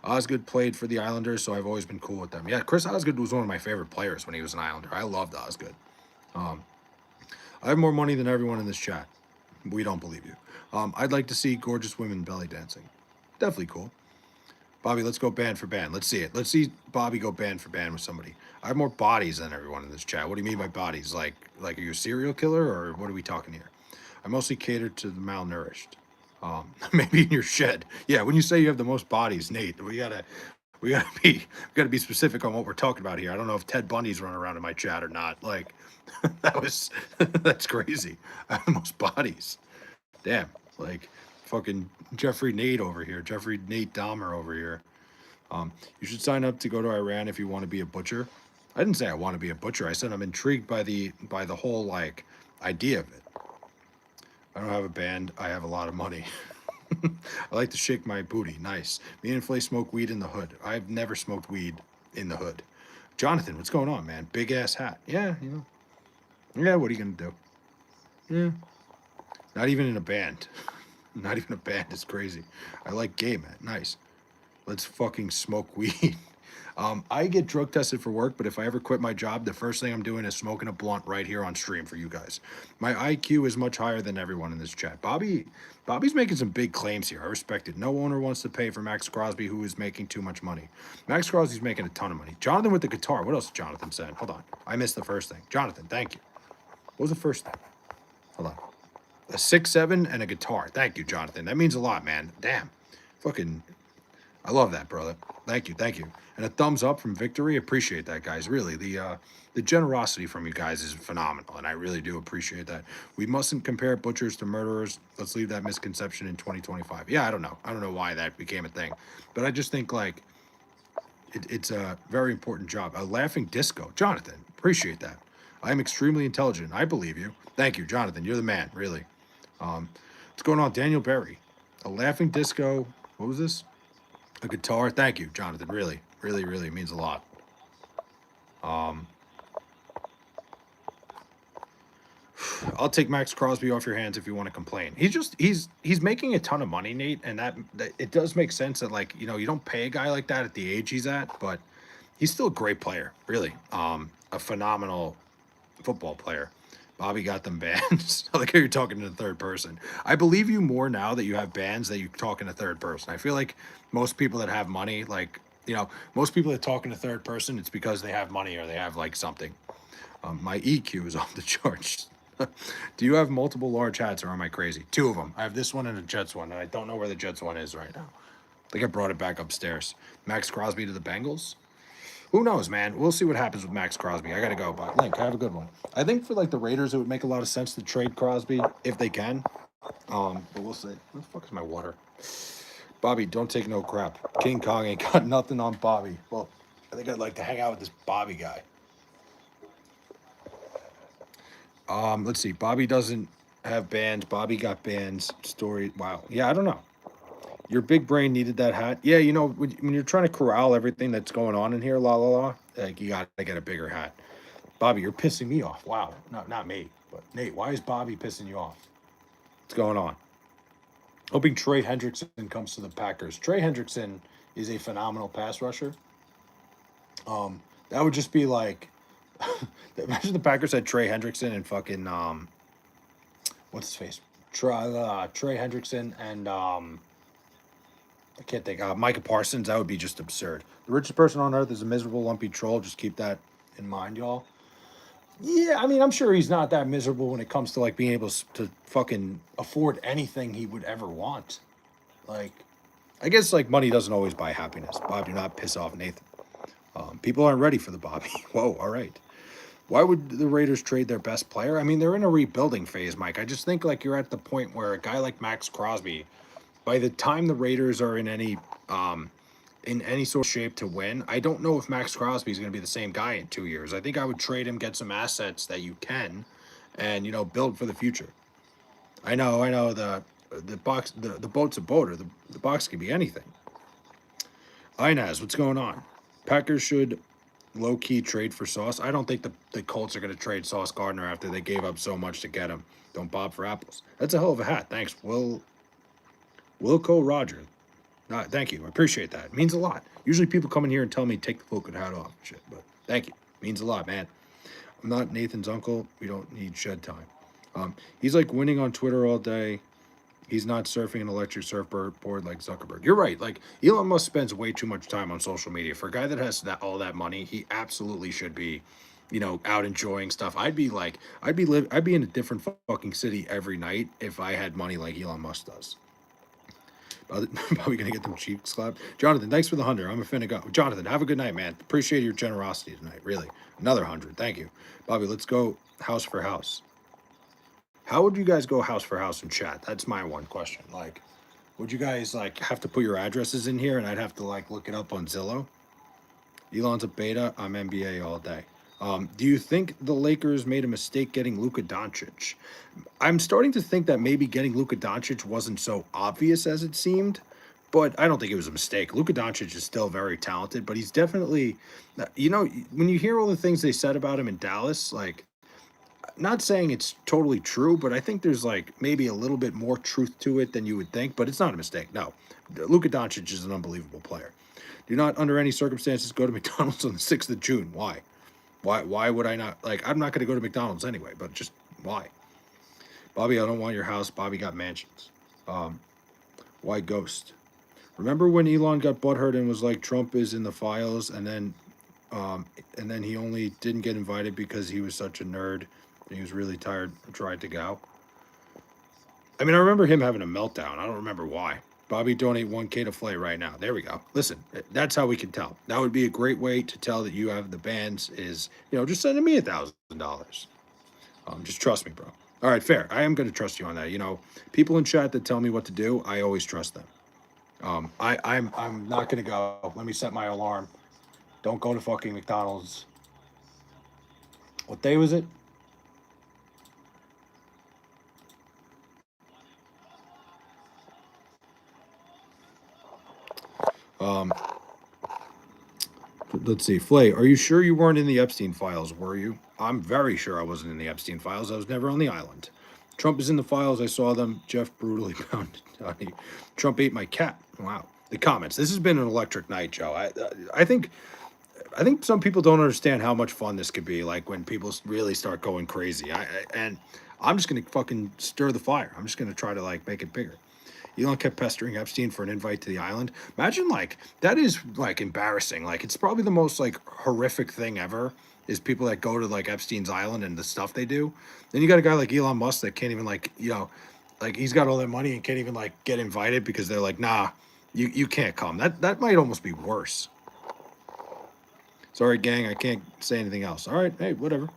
Osgood played for the Islanders, so I've always been cool with them. Yeah, Chris Osgood was one of my favorite players when he was an Islander. I loved Osgood. Um, I have more money than everyone in this chat. We don't believe you. I'd like to see gorgeous women belly dancing. Definitely cool. Bobby, let's go band for band. Let's see it. Let's see Bobby go band for band with somebody. I have more bodies than everyone in this chat. What do you mean by bodies? Like are you a serial killer or what are we talking here? I mostly cater to the malnourished. Maybe in your shed. Yeah, when you say you have the most bodies, Nate, we gotta be specific on what we're talking about here. I don't know if Ted Bundy's running around in my chat or not. Like that's crazy. I have the most bodies. Damn. Like fucking Jeffrey Nate over here. Jeffrey Nate Dahmer over here. You should sign up to go to Iran if you want to be a butcher. I didn't say I want to be a butcher. I said I'm intrigued by the whole like idea of it. I don't have a band. I have a lot of money. I like to shake my booty. Nice. Me and Flay smoke weed in the hood. I've never smoked weed in the hood. Jonathan, what's going on, man? Big ass hat. Yeah, Yeah, what are you gonna do? Yeah. Not even in a band. Not even a band is crazy. I like gay, man. Nice. Let's fucking smoke weed. I get drug tested for work, but if I ever quit my job, the first thing I'm doing is smoking a blunt right here on stream for you guys. My IQ is much higher than everyone in this chat. Bobby's making some big claims here. I respect it. No owner wants to pay for Max Crosby, who is making too much money. Max Crosby's making a ton of money. Jonathan with the guitar. What else did Jonathan said? Hold on. I missed the first thing. Jonathan, thank you. What was the first thing? Hold on. A 6'7" and a guitar. Thank you, Jonathan. That means a lot, man. Damn. Fucking I love that, brother. Thank you, thank you. And a thumbs up from Victory. Appreciate that, guys. Really, the generosity from you guys is phenomenal, and I really do appreciate that. We mustn't compare butchers to murderers. Let's leave that misconception in 2025. Yeah, I don't know. I don't know why that became a thing, but I just think like it's a very important job. A laughing disco, Jonathan. Appreciate that. I am extremely intelligent. I believe you. Thank you, Jonathan. You're the man, really. What's going on, Daniel Berry? A laughing disco. What was this? A guitar. Thank you, Jonathan. Really, really, really means a lot. I'll take Max Crosby off your hands if you want to complain. He's making a ton of money, Nate, and that it does make sense that like you don't pay a guy like that at the age he's at, but he's still a great player, really. A phenomenal football player. Bobby got them bands. I like how you're talking in the third person. I believe you more now that you have bands that you talk in the third person. I feel like most people that have money, like, most people that talk in the third person, it's because they have money or they have like something. My EQ is off the charts. Do you have multiple large hats or am I crazy? Two of them. I have this one and a Jets one, and I don't know where the Jets one is right now. I think I brought it back upstairs. Max Crosby to the Bengals. Who knows, man? We'll see what happens with Max Crosby. I gotta go, but Link, have a good one. I think for like the Raiders, it would make a lot of sense to trade Crosby if they can. But we'll see. Where the fuck is my water? Bobby, don't take no crap. King Kong ain't got nothing on Bobby. Well, I think I'd like to hang out with this Bobby guy. Let's see. Bobby doesn't have bands. Bobby got bands. Story. Wow. Yeah, I don't know. Your big brain needed that hat. Yeah, when you're trying to corral everything that's going on in here, like you got to get a bigger hat. Bobby, you're pissing me off. Wow, not me, but Nate. Why is Bobby pissing you off? What's going on? Hoping Trey Hendrickson comes to the Packers. Trey Hendrickson is a phenomenal pass rusher. That would just be like, imagine the Packers had Trey Hendrickson and fucking what's his face? Trey Hendrickson and I can't think. Micah Parsons, that would be just absurd. The richest person on earth is a miserable, lumpy troll. Just keep that in mind, y'all. Yeah, I mean, I'm sure he's not that miserable when it comes to like being able to fucking afford anything he would ever want. Like, I guess like money doesn't always buy happiness. Bob, do not piss off Nathan. People aren't ready for the Bobby. Whoa, all right. Why would the Raiders trade their best player? I mean, they're in a rebuilding phase, Mike. I just think like you're at the point where a guy like Max Crosby, by the time the Raiders are in any sort of shape to win, I don't know if Max Crosby is going to be the same guy in 2 years. I think I would trade him, get some assets that you can, and build for the future. I know the boat's a boat, or the box can be anything. Inez, what's going on? Packers should low key trade for Sauce. I don't think the Colts are going to trade Sauce Gardner after they gave up so much to get him. Don't bob for apples. That's a hell of a hat. Thanks, Wilco Roger. Thank you. I appreciate that. It means a lot. Usually people come in here and tell me take the Wilco hat off. Shit, but thank you. It means a lot, man. I'm not Nathan's uncle. We don't need shed time. He's like winning on Twitter all day. He's not surfing an electric surfboard like Zuckerberg. You're right. Like Elon Musk spends way too much time on social media. For a guy that has all that money, he absolutely should be, out enjoying stuff. I'd be in a different fucking city every night if I had money like Elon Musk does. Probably gonna get them cheeks slapped. Jonathan, thanks for the 100. I'm a finna go. Jonathan, have a good night, man. Appreciate your generosity tonight. Really, another 100. Thank you, Bobby. Let's go house for house. How would you guys go house for house in chat? That's my one question. Like, would you guys like have to put your addresses in here, and I'd have to like look it up on Zillow? Elon's a beta. I'm NBA all day. Do you think the Lakers made a mistake getting Luka Doncic? I'm starting to think that maybe getting Luka Doncic wasn't so obvious as it seemed, but I don't think it was a mistake. Luka Doncic is still very talented, but he's definitely, when you hear all the things they said about him in Dallas, like, not saying it's totally true, but I think there's like maybe a little bit more truth to it than you would think, but it's not a mistake. No, Luka Doncic is an unbelievable player. Do not, under any circumstances, go to McDonald's on the 6th of June. Why? Why would I not? Like, I'm not going to go to McDonald's anyway, but just why? Bobby, I don't want your house. Bobby got mansions. Um, why ghost? Remember when Elon got butthurt and was like, Trump is in the files, and then he only didn't get invited because he was such a nerd and he was really tired and tried to go? I mean, I remember him having a meltdown. I don't remember why. Bobby, donate 1K to Flay right now. There we go. Listen, that's how we can tell. That would be a great way to tell that you have the bands is, just sending me $1,000. Just trust me, bro. All right, fair. I am going to trust you on that. People in chat that tell me what to do, I always trust them. I'm not going to go. Let me set my alarm. Don't go to fucking McDonald's. What day was it? Um, let's see. Flay, are you sure you weren't in the Epstein files? Were you? I'm very sure I wasn't in the Epstein files. I was never on the island. Trump is in the files. I saw them. Jeff brutally pounded Donnie. Trump ate my cat. Wow. The comments. This has been an electric night, Joe. I think some people don't understand how much fun this could be. Like when people really start going crazy. And I'm just gonna fucking stir the fire. I'm just gonna try to like make it bigger. Elon kept pestering Epstein for an invite to the island. Imagine like that is like embarrassing. Like it's probably the most like horrific thing ever is people that go to like Epstein's island and the stuff they do. Then you got a guy like Elon Musk that can't even like, like he's got all that money and can't even like get invited because they're like, nah, you can't come. That might almost be worse. Sorry, gang, I can't say anything else. All right, hey, whatever.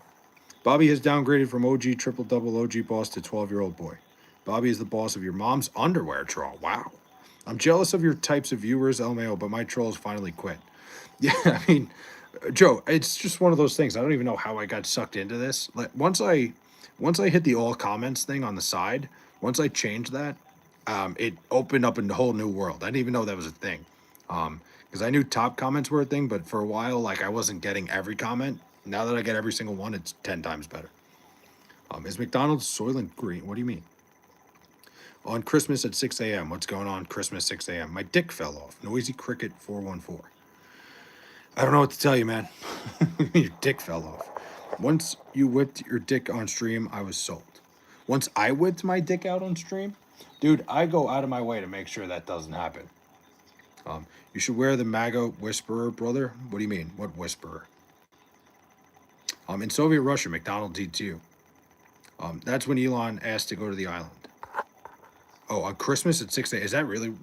Bobby has downgraded from OG triple double OG boss to 12-year-old boy. Bobby is the boss of your mom's underwear troll. Wow. I'm jealous of your types of viewers, LMAO, but my trolls finally quit. Yeah, I mean, Joe, it's just one of those things. I don't even know how I got sucked into this. Like once I hit the all comments thing on the side, once I changed that, it opened up a whole new world. I didn't even know that was a thing. Because I knew top comments were a thing, but for a while, like I wasn't getting every comment. Now that I get every single one, it's 10 times better. Is McDonald's Soylent Green? What do you mean? On Christmas at 6 a.m. What's going on Christmas 6 a.m.? My dick fell off. Noisy Cricket 414. I don't know what to tell you, man. Your dick fell off. Once you whipped your dick on stream, I was sold. Once I whipped my dick out on stream, dude, I go out of my way to make sure that doesn't happen. You should wear the MAGA whisperer, brother. What do you mean? What whisperer? In Soviet Russia, McDonald's eats you. That's when Elon asked to go to the island. Oh, on Christmas at 6 a.m. Is that really?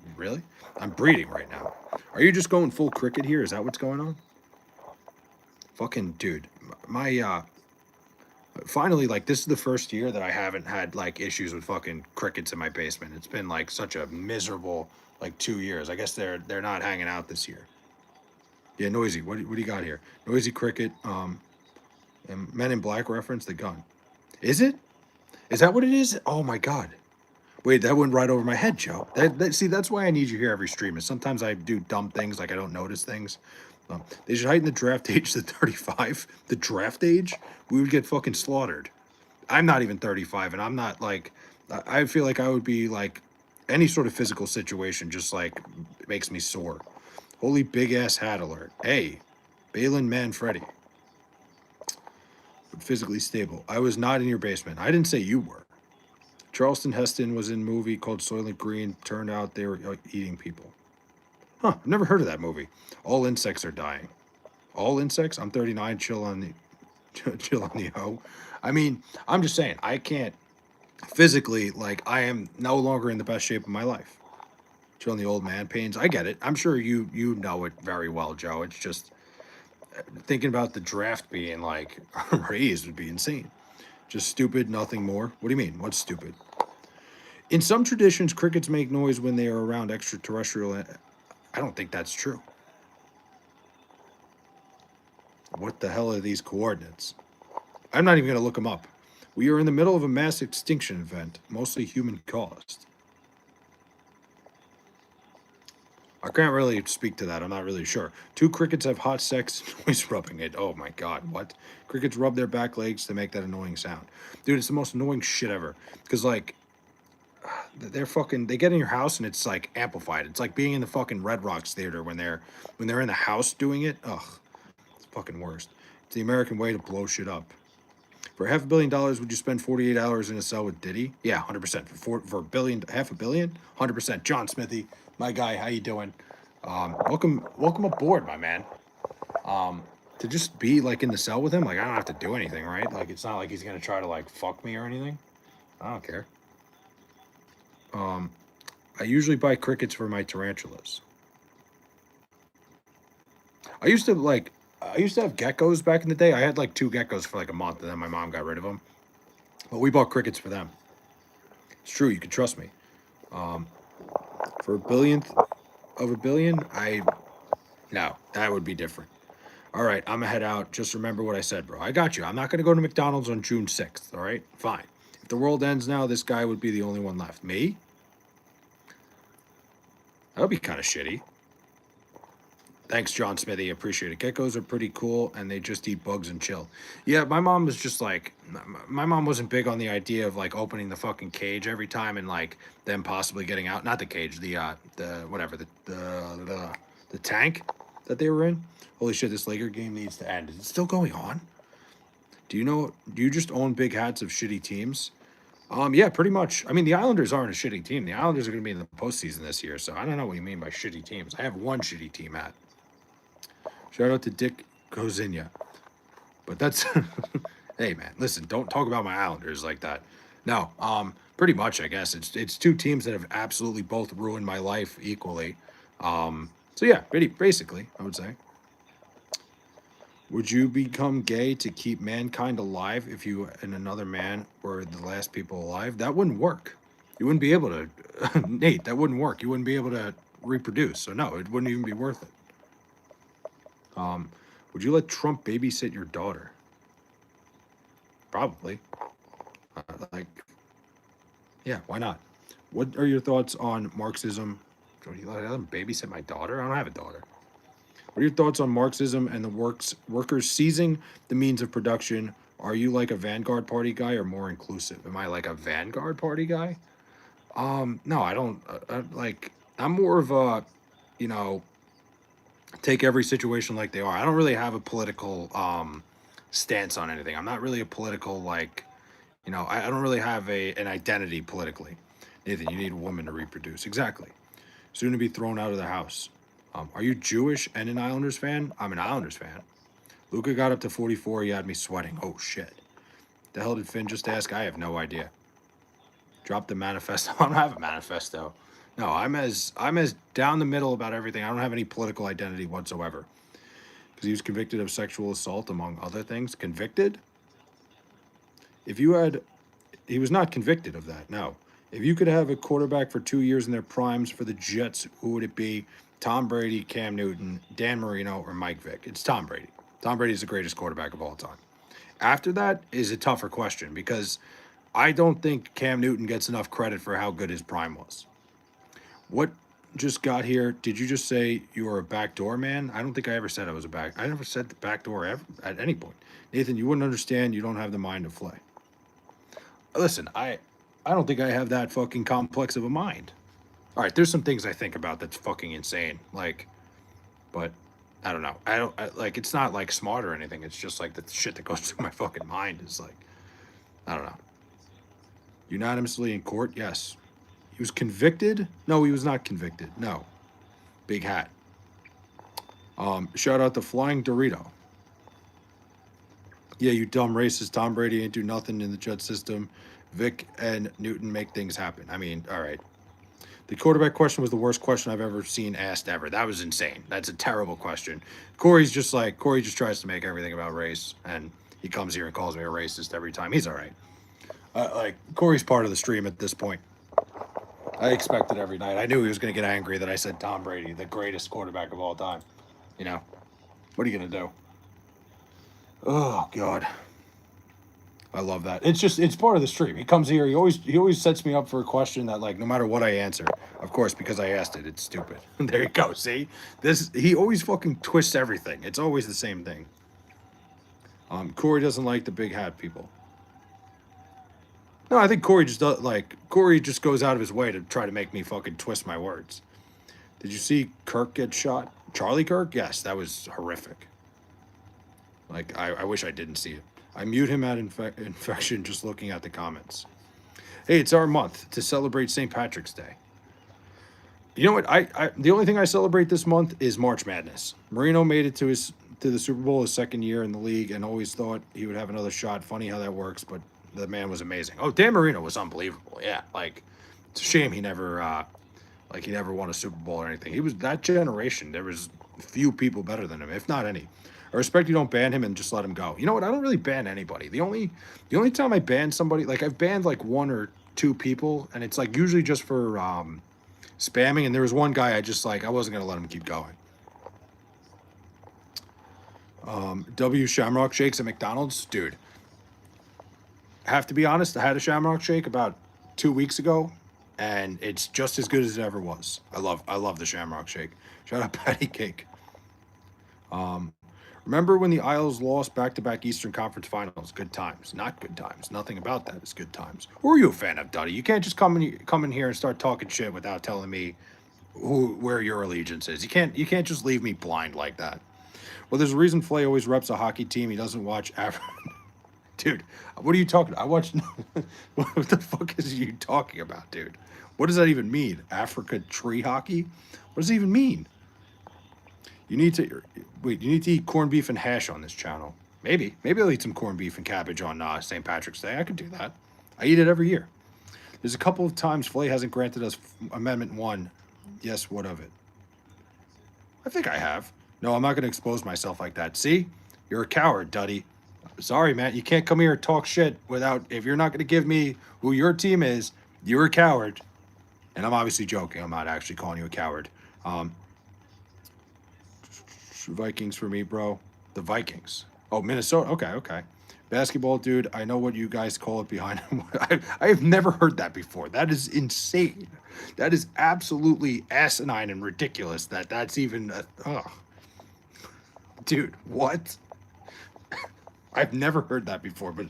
I'm breeding right now. Are you just going full cricket here? Is that what's going on? Fucking dude, my finally, like, this is the first year that I haven't had like issues with fucking crickets in my basement. It's been like such a miserable like 2 years. I guess they're not hanging out this year. Yeah, noisy. What do you got here? Noisy cricket. And Men in Black reference the gun. Is it? Is that what it is? Oh my god. Wait, that went right over my head, Joe. See, that's why I need you here every stream. Is sometimes I do dumb things, like I don't notice things. They should heighten the draft age to 35. The draft age? We would get fucking slaughtered. I'm not even 35, and I'm not like. I feel like I would be like any sort of physical situation just like makes me sore. Holy big ass hat alert. Hey, Balin Manfredi. Physically stable. I was not in your basement. I didn't say you were. Charleston Heston was in a movie called Soylent Green. Turned out they were eating people. Huh, I've never heard of that movie. All insects are dying. All insects? I'm 39, chill on the hoe. I mean, I'm just saying, I can't physically, like, I am no longer in the best shape of my life. Chill on the old man pains. I get it. I'm sure you know it very well, Joe. It's just thinking about the draft being like raised would be insane. Just stupid, nothing more. What do you mean? What's stupid? In some traditions, crickets make noise when they are around extraterrestrial. I don't think that's true. What the hell are these coordinates? I'm not even going to look them up. We are in the middle of a mass extinction event, mostly human caused. I can't really speak to that. I'm not really sure. Two crickets have hot sex, noise rubbing it. Oh my god, what? Crickets rub their back legs to make that annoying sound. Dude, it's the most annoying shit ever. Because, like, they get in your house and it's like amplified. It's like being in the fucking Red Rocks theater when they're in the house doing it. Ugh, it's fucking worst. It's the American way to blow shit up. For $500 million, would you spend 48 hours in a cell with Diddy? Yeah, 100%. For a billion, half a billion, 100%. John Smithy, my guy, how you doing? Welcome aboard, my man. To just be like in the cell with him, like I don't have to do anything, right? Like it's not like he's gonna try to like fuck me or anything. I don't care. I usually buy crickets for my tarantulas. I used to like I used to have geckos back in the day. I had like two geckos for like a month, and then my mom got rid of them. But we bought crickets for them. It's true. You can trust me. For a billionth of a billion, no, that would be different. All right, I'm gonna head out. Just remember what I said, bro. I got you. I'm not gonna go to McDonald's on June 6th. All right, fine. If the world ends now, this guy would be the only one left. Me? That would be kind of shitty. Thanks, John Smithy. Appreciate it. Geckos are pretty cool, and they just eat bugs and chill. Yeah, my mom was just like, my mom wasn't big on the idea of like opening the fucking cage every time and like them possibly getting out. Not the cage, the whatever, the tank that they were in. Holy shit, this Laker game needs to end. Is it still going on? Do you just own big hats of shitty teams? Yeah, pretty much. I mean, the Islanders aren't a shitty team. The Islanders are going to be in the postseason this year, so I don't know what you mean by shitty teams. I have one shitty team hat. Shout out to Dick Kozinia. But that's hey man, listen, don't talk about my Islanders like that. No, pretty much I guess it's two teams that have absolutely both ruined my life equally. So yeah, pretty basically, I would say. Would you become gay to keep mankind alive if you and another man were the last people alive? That wouldn't work. You wouldn't be able to Nate, that wouldn't work. You wouldn't be able to reproduce. So no, it wouldn't even be worth it. Would you let Trump babysit your daughter? Probably. Like, yeah, why not? What are your thoughts on Marxism? Would you let him babysit my daughter? I don't have a daughter. What are your thoughts on Marxism and the workers seizing the means of production? Are you like a Vanguard Party guy or more inclusive? Am I like a Vanguard Party guy? No, I don't. Like, I'm more of a, you know, take every situation like they are. I don't really have a political stance on anything. I'm not really a political like, I don't really have an identity politically. Nathan, you need a woman to reproduce. Exactly. Soon to be thrown out of the house. Are you Jewish and an Islanders fan? I'm an Islanders fan. Luca got up to 44. He had me sweating. Oh, shit. The hell did Finn just ask? I have no idea. Drop the manifesto. I don't have a manifesto. No, I'm as down the middle about everything. I don't have any political identity whatsoever. Because he was convicted of sexual assault, among other things. Convicted? If you had, he was not convicted of that. No. If you could have a quarterback for 2 years in their primes for the Jets, who would it be? Tom Brady, Cam Newton, Dan Marino, or Mike Vick? It's Tom Brady. Tom Brady is the greatest quarterback of all time. After that is a tougher question because I don't think Cam Newton gets enough credit for how good his prime was. What just got here? Did you just say you were a backdoor man? I don't think I ever said I was a back. I never said the backdoor ever at any point. Nathan, you wouldn't understand. You don't have the mind to play. Listen, I don't think I have that fucking complex of a mind. All right, there's some things I think about that's fucking insane. Like, but I don't know. Like it's not like smart or anything. It's just like the shit that goes through my fucking mind is like I don't know. Unanimously in court, yes. He was convicted. No, he was not convicted. No. Big hat. Shout out to Flying Dorito. Yeah, you dumb racist. Tom Brady ain't do nothing in the Jet system. Vic and Newton make things happen. I mean, all right. The quarterback question was the worst question I've ever seen asked ever. That was insane. That's a terrible question. Corey just tries to make everything about race, and he comes here and calls me a racist every time. He's all right. Like Corey's part of the stream at this point. I expected every night. I knew he was going to get angry that I said Tom Brady, the greatest quarterback of all time. You know, what are you going to do? Oh God, I love that. It's part of the stream. He comes here. He always sets me up for a question that like no matter what I answer, of course because I asked it, it's stupid. There you go. See he always fucking twists everything. It's always the same thing. Corey doesn't like the big hat people. No, I think Corey just goes out of his way to try to make me fucking twist my words. Did you see Kirk get shot? Charlie Kirk? Yes, that was horrific. Like I wish I didn't see it. I mute him at infection just looking at the comments. Hey, it's our month to celebrate St. Patrick's Day. You know what? The only thing I celebrate this month is March Madness. Marino made it to the Super Bowl his second year in the league and always thought he would have another shot. Funny how that works, but the man was amazing. Oh, Dan Marino was unbelievable. Yeah, like it's a shame he never won a Super Bowl or anything. He was that generation. There was few people better than him, if not any. I respect you don't ban him and just let him go. You know what? I don't really ban anybody. The only time I ban somebody, like I've banned like one or two people, and it's like usually just for spamming. And there was one guy I wasn't gonna let him keep going. W Shamrock Shakes at McDonald's, dude. Have to be honest, I had a Shamrock Shake about 2 weeks ago, and it's just as good as it ever was. I love the Shamrock Shake. Shout out Patty Cake. Remember when the Isles lost back-to-back Eastern Conference Finals? Good times, not good times. Nothing about that is good times. Who are you a fan of, Duddy? You can't just come in here and start talking shit without telling me where your allegiance is. You can't just leave me blind like that. Well, there's a reason Flay always reps a hockey team. He doesn't watch Dude, what are you talking about? I watch. What the fuck is you talking about, dude? What does that even mean? Africa tree hockey? What does it even mean? You need to eat corned beef and hash on this channel. Maybe I'll eat some corned beef and cabbage on St. Patrick's Day. I could do that. I eat it every year. There's a couple of times Flay hasn't granted us Amendment 1. Yes, what of it? I think I have. No, I'm not going to expose myself like that. See? You're a coward, Duddy. Sorry, man. You can't come here and talk shit if you're not going to give me who your team is, you're a coward. And I'm obviously joking. I'm not actually calling you a coward. Vikings for me, bro. The Vikings. Oh, Minnesota. Okay. Basketball, dude. I know what you guys call it behind him. I have never heard that before. That is insane. That is absolutely asinine and ridiculous. That's even. Dude, what? I've never heard that before. But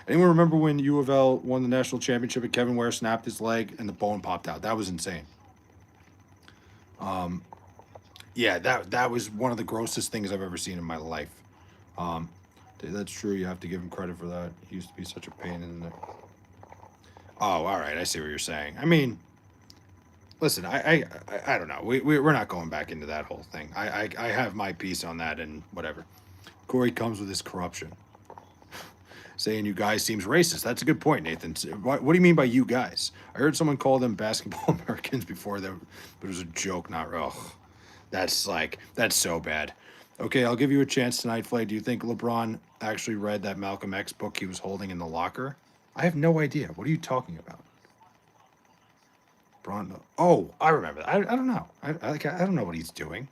anyone remember when U of L won the national championship and Kevin Ware snapped his leg and the bone popped out? That was insane. Yeah, that was one of the grossest things I've ever seen in my life. That's true. You have to give him credit for that. He used to be such a pain in the neck. Oh, all right. I see what you're saying. I mean, listen, I don't know. We're not going back into that whole thing. I have my piece on that and whatever. Corey comes with his corruption. Saying you guys seems racist. That's a good point, Nathan. What do you mean by you guys? I heard someone call them basketball Americans before, but it was a joke, not real. That's so bad. Okay, I'll give you a chance tonight, Flay. Do you think LeBron actually read that Malcolm X book he was holding in the locker? I have no idea. What are you talking about? Braun. Oh, I remember. I don't know. I don't know what he's doing.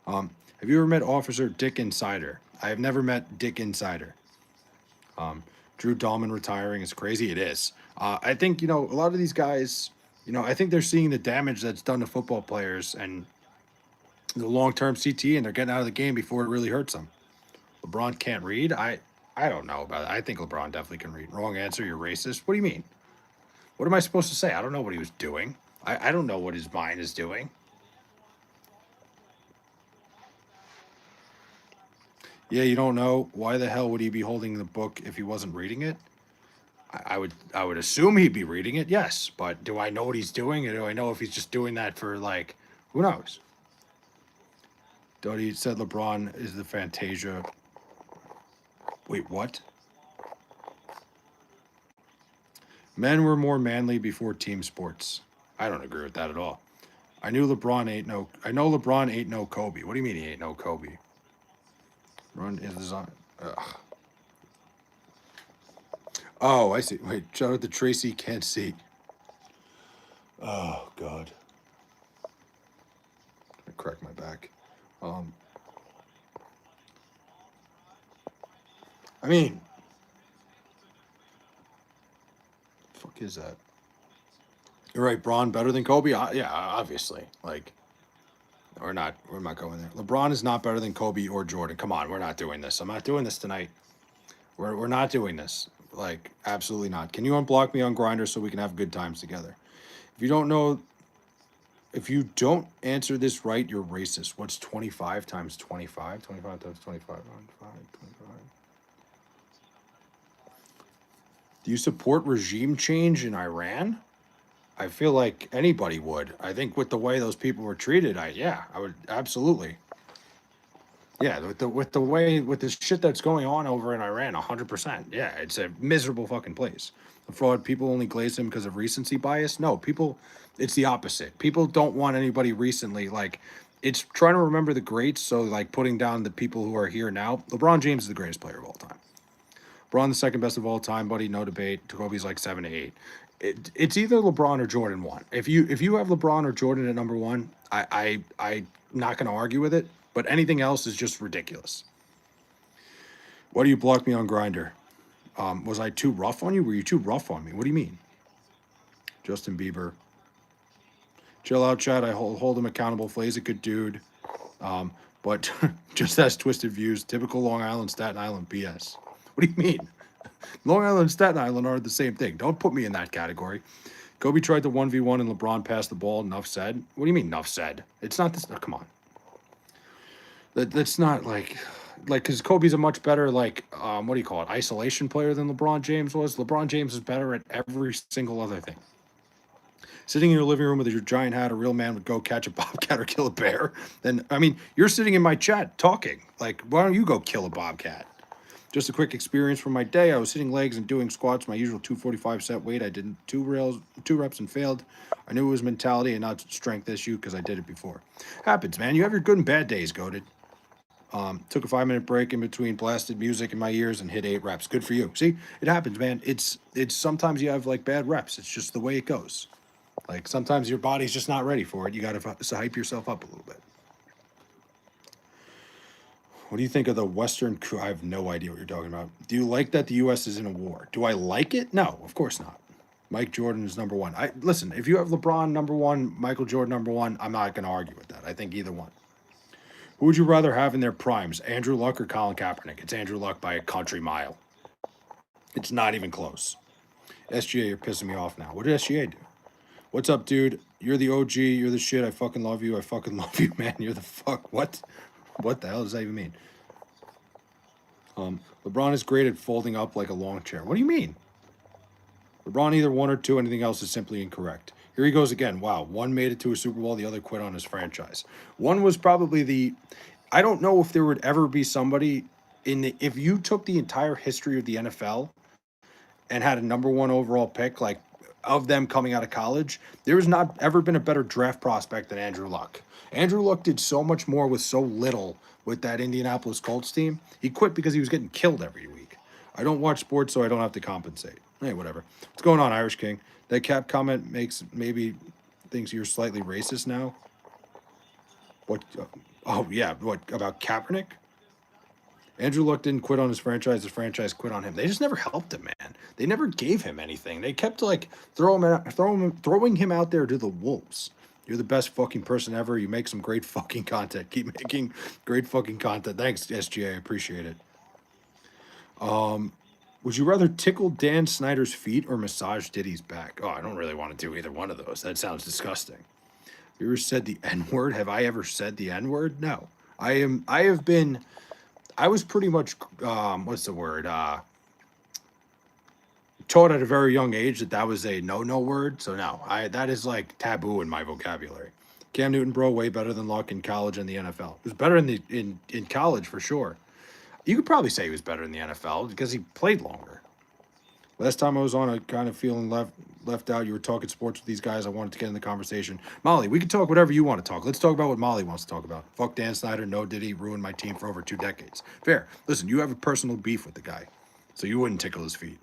Have you ever met Officer Dick Insider? I have never met Dick Insider. Drew Dahlman retiring is crazy. It is. I think a lot of these guys. I think they're seeing the damage that's done to football players and the long-term CT, and they're getting out of the game before it really hurts them. LeBron can't read. I don't know about it. I think LeBron definitely can read. Wrong answer. You're racist. What do you mean? What am I supposed to say? I don't know what he was doing. I don't know what his mind is doing. Yeah, you don't know. Why the hell would he be holding the book if he wasn't reading it? I would assume he'd be reading it, yes. But do I know what he's doing? Or do I know if he's just doing that for who knows? Dodie said LeBron is the Fantasia. Wait, what? Men were more manly before team sports. I don't agree with that at all. I know LeBron ain't no Kobe. What do you mean he ain't no Kobe? Run is design. Ugh. Oh, I see. Wait, shout out to Tracy can't see. Oh God. I cracked my back. I mean, fuck is that? You're right, Braun better than Kobe. Yeah, obviously. We're not going there. LeBron is not better than Kobe or Jordan. Come on, we're not doing this. I'm not doing this tonight. We're not doing this. Absolutely not. Can you unblock me on Grindr so we can have good times together? If you don't answer this right, you're racist. What's 25 times 25? 25 times 25. 25. Do you support regime change in Iran? I feel like anybody would. I think with the way those people were treated, I would absolutely. Yeah, with the shit that's going on over in Iran, 100%. Yeah, it's a miserable fucking place. The fraud, people only glaze him because of recency bias. No, it's the opposite. People don't want anybody recently. It's trying to remember the greats. So putting down the people who are here now. LeBron James is the greatest player of all time. LeBron the second best of all time, buddy. No debate. Kobe's 7 to 8. It's either LeBron or Jordan 1. If you have LeBron or Jordan at number 1, I'm not going to argue with it. But anything else is just ridiculous. Why do you block me on Grindr? Was I too rough on you? Were you too rough on me? What do you mean? Justin Bieber. Chill out, Chad. I hold him accountable. Flay's a good dude. But just has twisted views. Typical Long Island, Staten Island BS. What do you mean? Long Island and Staten Island are the same thing. Don't put me in that category. Kobe tried to 1v1 and LeBron passed the ball. Enough said. What do you mean, enough said? It's not this. Oh, come on. That's not because Kobe's a much better what do you call it, isolation player than LeBron James was. LeBron James is better at every single other thing. Sitting in your living room with your giant hat, a real man would go catch a bobcat or kill a bear. Then you're sitting in my chat talking. Why don't you go kill a bobcat? Just a quick experience from my day. I was hitting legs and doing squats, my usual 245 set weight. I did two reps and failed. I knew it was mentality and not strength issue because I did it before. Happens, man. You have your good and bad days, goated. Took a 5-minute break in between, blasted music in my ears, and hit 8 reps. Good for you. See, it happens, man. It's sometimes you have bad reps. It's just the way it goes. Sometimes your body's just not ready for it. You got to hype yourself up a little bit. What do you think of the Western coup? I have no idea what you're talking about. Do you like that the U.S. is in a war? Do I like it? No, of course not. Mike Jordan is number 1. Listen, if you have LeBron number 1, Michael Jordan number 1, I'm not going to argue with that. I think either one. Who would you rather have in their primes, Andrew Luck or Colin Kaepernick? It's Andrew Luck by a country mile. It's not even close. SGA, you're pissing me off now. What did SGA do? What's up, dude? You're the OG. You're the shit. I fucking love you. I fucking love you, man. You're the fuck. What? What the hell does that even mean? LeBron is great at folding up like a lawn chair. What do you mean? LeBron either 1 or 2. Anything else is simply incorrect. Here he goes again. Wow. One made it to a Super Bowl. The other quit on his franchise. One was probably I don't know if there would ever be somebody if you took the entire history of the NFL and had a number one overall pick, like of them coming out of college, there has not ever been a better draft prospect than Andrew Luck. Andrew Luck did so much more with so little with that Indianapolis Colts team. He quit because he was getting killed every week. I don't watch sports, so I don't have to compensate. Hey, whatever. What's going on, Irish King? That cap comment makes maybe thinks you're slightly racist now. What? Oh yeah, what about Kaepernick? Andrew Luck didn't quit on his franchise. His franchise quit on him. They just never helped him, man. They never gave him anything. They kept like throwing him out there to the wolves. You're the best fucking person ever. You make some great fucking content. Keep making great fucking content. Thanks, SGA. I appreciate it. Would you rather tickle Dan Snyder's feet or massage Diddy's back? Oh, I don't really want to do either one of those. That sounds disgusting. You ever said the N word? Have I ever said the N word? No. I have been. I was pretty much what's the word? Taught at a very young age that that was a no word. So no, I that is like taboo in my vocabulary. Cam Newton, bro, way better than Luck in college and the NFL. He was better in college for sure. You could probably say he was better in the NFL because he played longer. Last time I was on, I kind of feeling left out. You were talking sports with these guys. I wanted to get in the conversation. Molly, we can talk whatever you want to talk. Let's talk about what Molly wants to talk about. Fuck Dan Snyder. No, did he ruin my team for over 2 decades? Fair. Listen, you have a personal beef with the guy, so you wouldn't tickle his feet.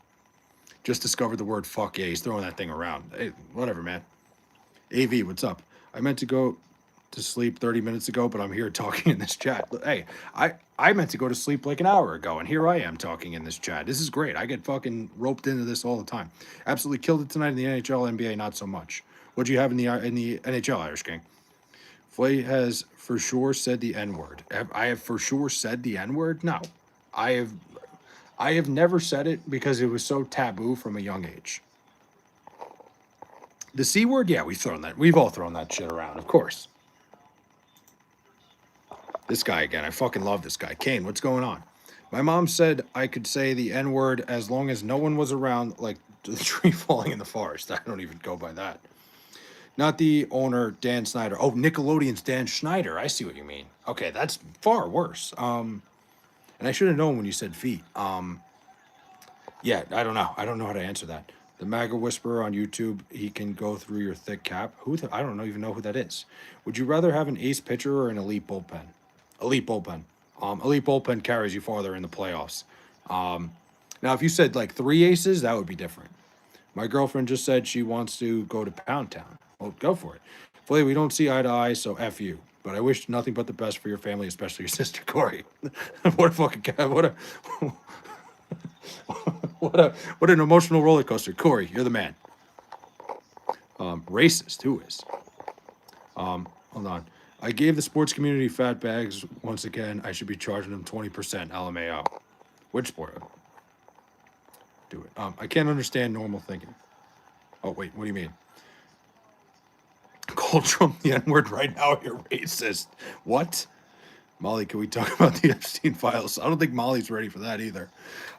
Just discovered the word fuck. Yeah, he's throwing that thing around. Hey, whatever, man. AV, what's up? I meant to go to sleep 30 minutes ago, but I'm here talking in this chat. Hey, I meant to go to sleep like an hour ago, and here I am talking in this chat. This is great. I get fucking roped into this all the time. Absolutely killed it tonight in the NHL, NBA, not so much. What'd you have in the NHL, Irish King? Flay has for sure said the N word. I have for sure said the N word. No, I have. I have never said it because it was so taboo from a young age. The C word, yeah, we've thrown that. We've all thrown that shit around, of course. This guy again. I fucking love this guy. Kane, what's going on? My mom said I could say the N word as long as no one was around, like the tree falling in the forest. I don't even go by that. Not the owner, Dan Snyder. Oh, Nickelodeon's Dan Schneider. I see what you mean. Okay, that's far worse. And I should have known when you said feet. Yeah, I don't know. I don't know how to answer that. The MAGA Whisperer on YouTube, he can go through your thick cap. I don't even know who that is. Would you rather have an ace pitcher or an elite bullpen? Elite bullpen. Elite bullpen carries you farther in the playoffs. Now, if you said like 3 aces, that would be different. My girlfriend just said she wants to go to Pound Town. Well, go for it. Flay, we don't see eye to eye, so F you. But I wish nothing but the best for your family, especially your sister Corey. What a fucking what a what an emotional roller coaster. Corey, you're the man. Racist, who is? Hold on. I gave the sports community fat bags once again. I should be charging them 20% LMAO. Which sport? Do it. I can't understand normal thinking. Oh wait, what do you mean? Call Trump the N-word right now. You're racist. What? Molly, can we talk about the Epstein files? I don't think Molly's ready for that either.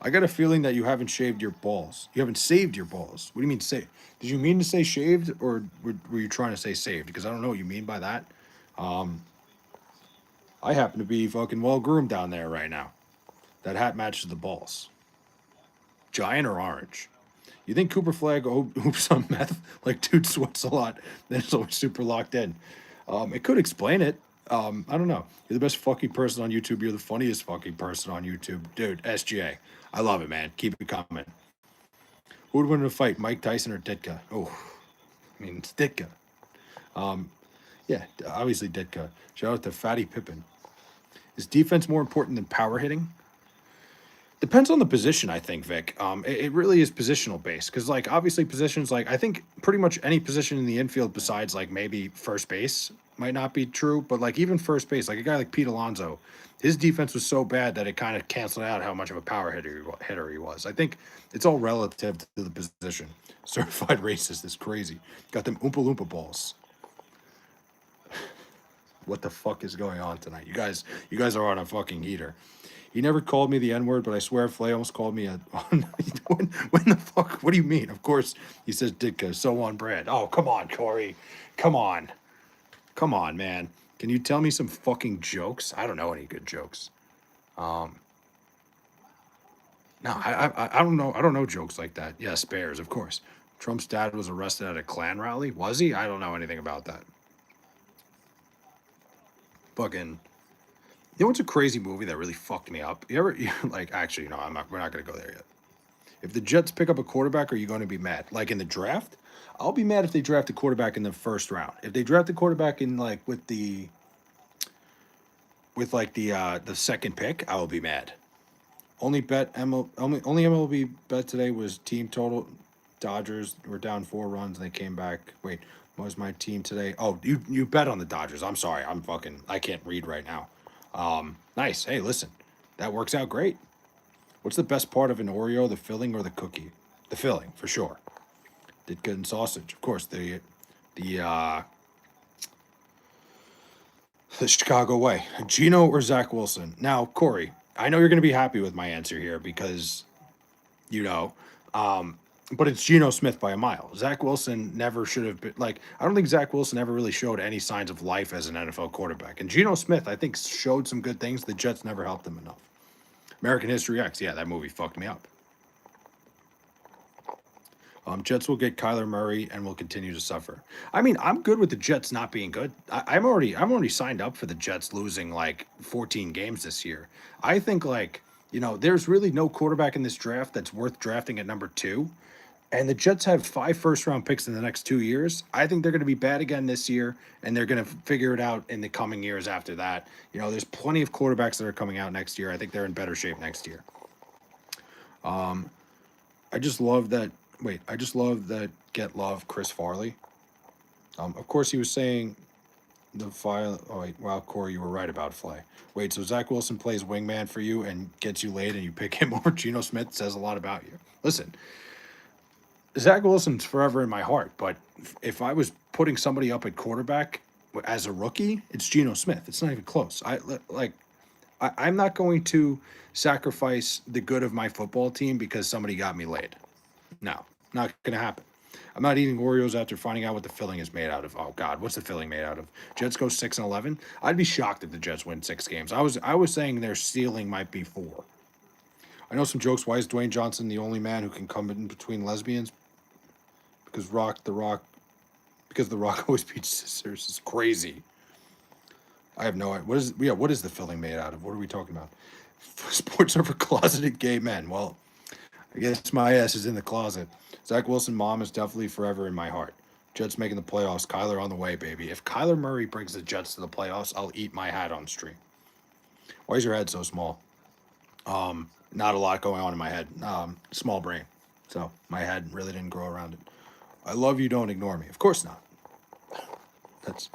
I got a feeling that you haven't shaved your balls. You haven't saved your balls. What do you mean save? Did you mean to say shaved or were you trying to say saved? Because I don't know what you mean by that. I happen to be fucking well groomed down there right now. That hat matches the balls. Giant or orange? You think Cooper Flag hoops on meth? Like, dude sweats a lot. Then it's always super locked in. It could explain it. I don't know. You're the best fucking person on YouTube. You're the funniest fucking person on YouTube. Dude, SGA. I love it, man. Keep it coming. Who would win in a fight, Mike Tyson or Ditka? Oh, I mean, it's Ditka. Yeah, obviously Ditka. Shout out to Fatty Pippin. Is defense more important than power hitting? Depends on the position, I think, Vic. It really is positional based because, like, obviously, positions like I think pretty much any position in the infield besides like maybe first base might not be true, but like even first base, like a guy like Pete Alonso, his defense was so bad that it kind of canceled out how much of a power hitter he was. I think it's all relative to the position. Certified racist is crazy. Got them Oompa Loompa balls. What the fuck is going on tonight? You guys are on a fucking heater. He never called me the N word, but I swear Flay almost called me a. When the fuck? What do you mean? Of course, he says Ditka, so on brand. Oh, come on, Corey. Come on. Come on, man. Can you tell me some fucking jokes? I don't know any good jokes. No, I don't know. I don't know jokes like that. Yes, bears, of course. Trump's dad was arrested at a Klan rally. Was he? I don't know anything about that. Fucking. You know what's a crazy movie that really fucked me up? You ever like? Actually, no, I'm not. We're not gonna go there yet. If the Jets pick up a quarterback, are you going to be mad? Like in the draft, I'll be mad if they draft a quarterback in the first round. If they draft a quarterback in like with like the second pick, I will be mad. Only MLB bet today was team total. Dodgers were down 4 runs and they came back. Wait, what was my team today? Oh, you bet on the Dodgers. I'm sorry. I can't read right now. Nice. Hey, listen. That works out great. What's the best part of an Oreo, the filling or the cookie? The filling, for sure. Did good in sausage. Of course, the uh the Chicago way. Gino or Zach Wilson? Now, Corey, I know you're gonna be happy with my answer here because you know. But it's Geno Smith by a mile. Zach Wilson never should have been like. I don't think Zach Wilson ever really showed any signs of life as an NFL quarterback. And Geno Smith, I think, showed some good things. The Jets never helped him enough. American History X, yeah, that movie fucked me up. Jets will get Kyler Murray and will continue to suffer. I mean, I'm good with the Jets not being good. I'm already signed up for the Jets losing like 14 games this year. I think like there's really no quarterback in this draft that's worth drafting at number two. And the Jets have 5 first-round picks in the next 2 years. I think they're going to be bad again this year, and they're going to figure it out in the coming years after that. There's plenty of quarterbacks that are coming out next year. I think they're in better shape next year. I just love that. Wait, I just love that. Get love, Chris Farley. Of course, he was saying the file. Oh wait, wow, Corey, you were right about Flay. Wait, so Zach Wilson plays wingman for you and gets you laid, and you pick him over Geno Smith says a lot about you. Listen, Zach Wilson's forever in my heart, but if I was putting somebody up at quarterback as a rookie, it's Geno Smith. It's not even close. I'm not going to sacrifice the good of my football team because somebody got me laid. No, not going to happen. I'm not eating Oreos after finding out what the filling is made out of. Oh God, what's the filling made out of? Jets go 6-11. I'd be shocked if the Jets win 6 games. I was saying their ceiling might be 4. I know some jokes. Why is Dwayne Johnson the only man who can come in between lesbians? Because the Rock always beats sisters. It's crazy. I have no idea. What is the filling made out of? What are we talking about? Sports are for closeted gay men. Well, I guess my ass is in the closet. Zach Wilson, mom is definitely forever in my heart. Jets making the playoffs. Kyler on the way, baby. If Kyler Murray brings the Jets to the playoffs, I'll eat my hat on stream. Why is your head so small? Not a lot going on in my head. Small brain. So my head really didn't grow around it. I love you, don't ignore me. Of course not. That's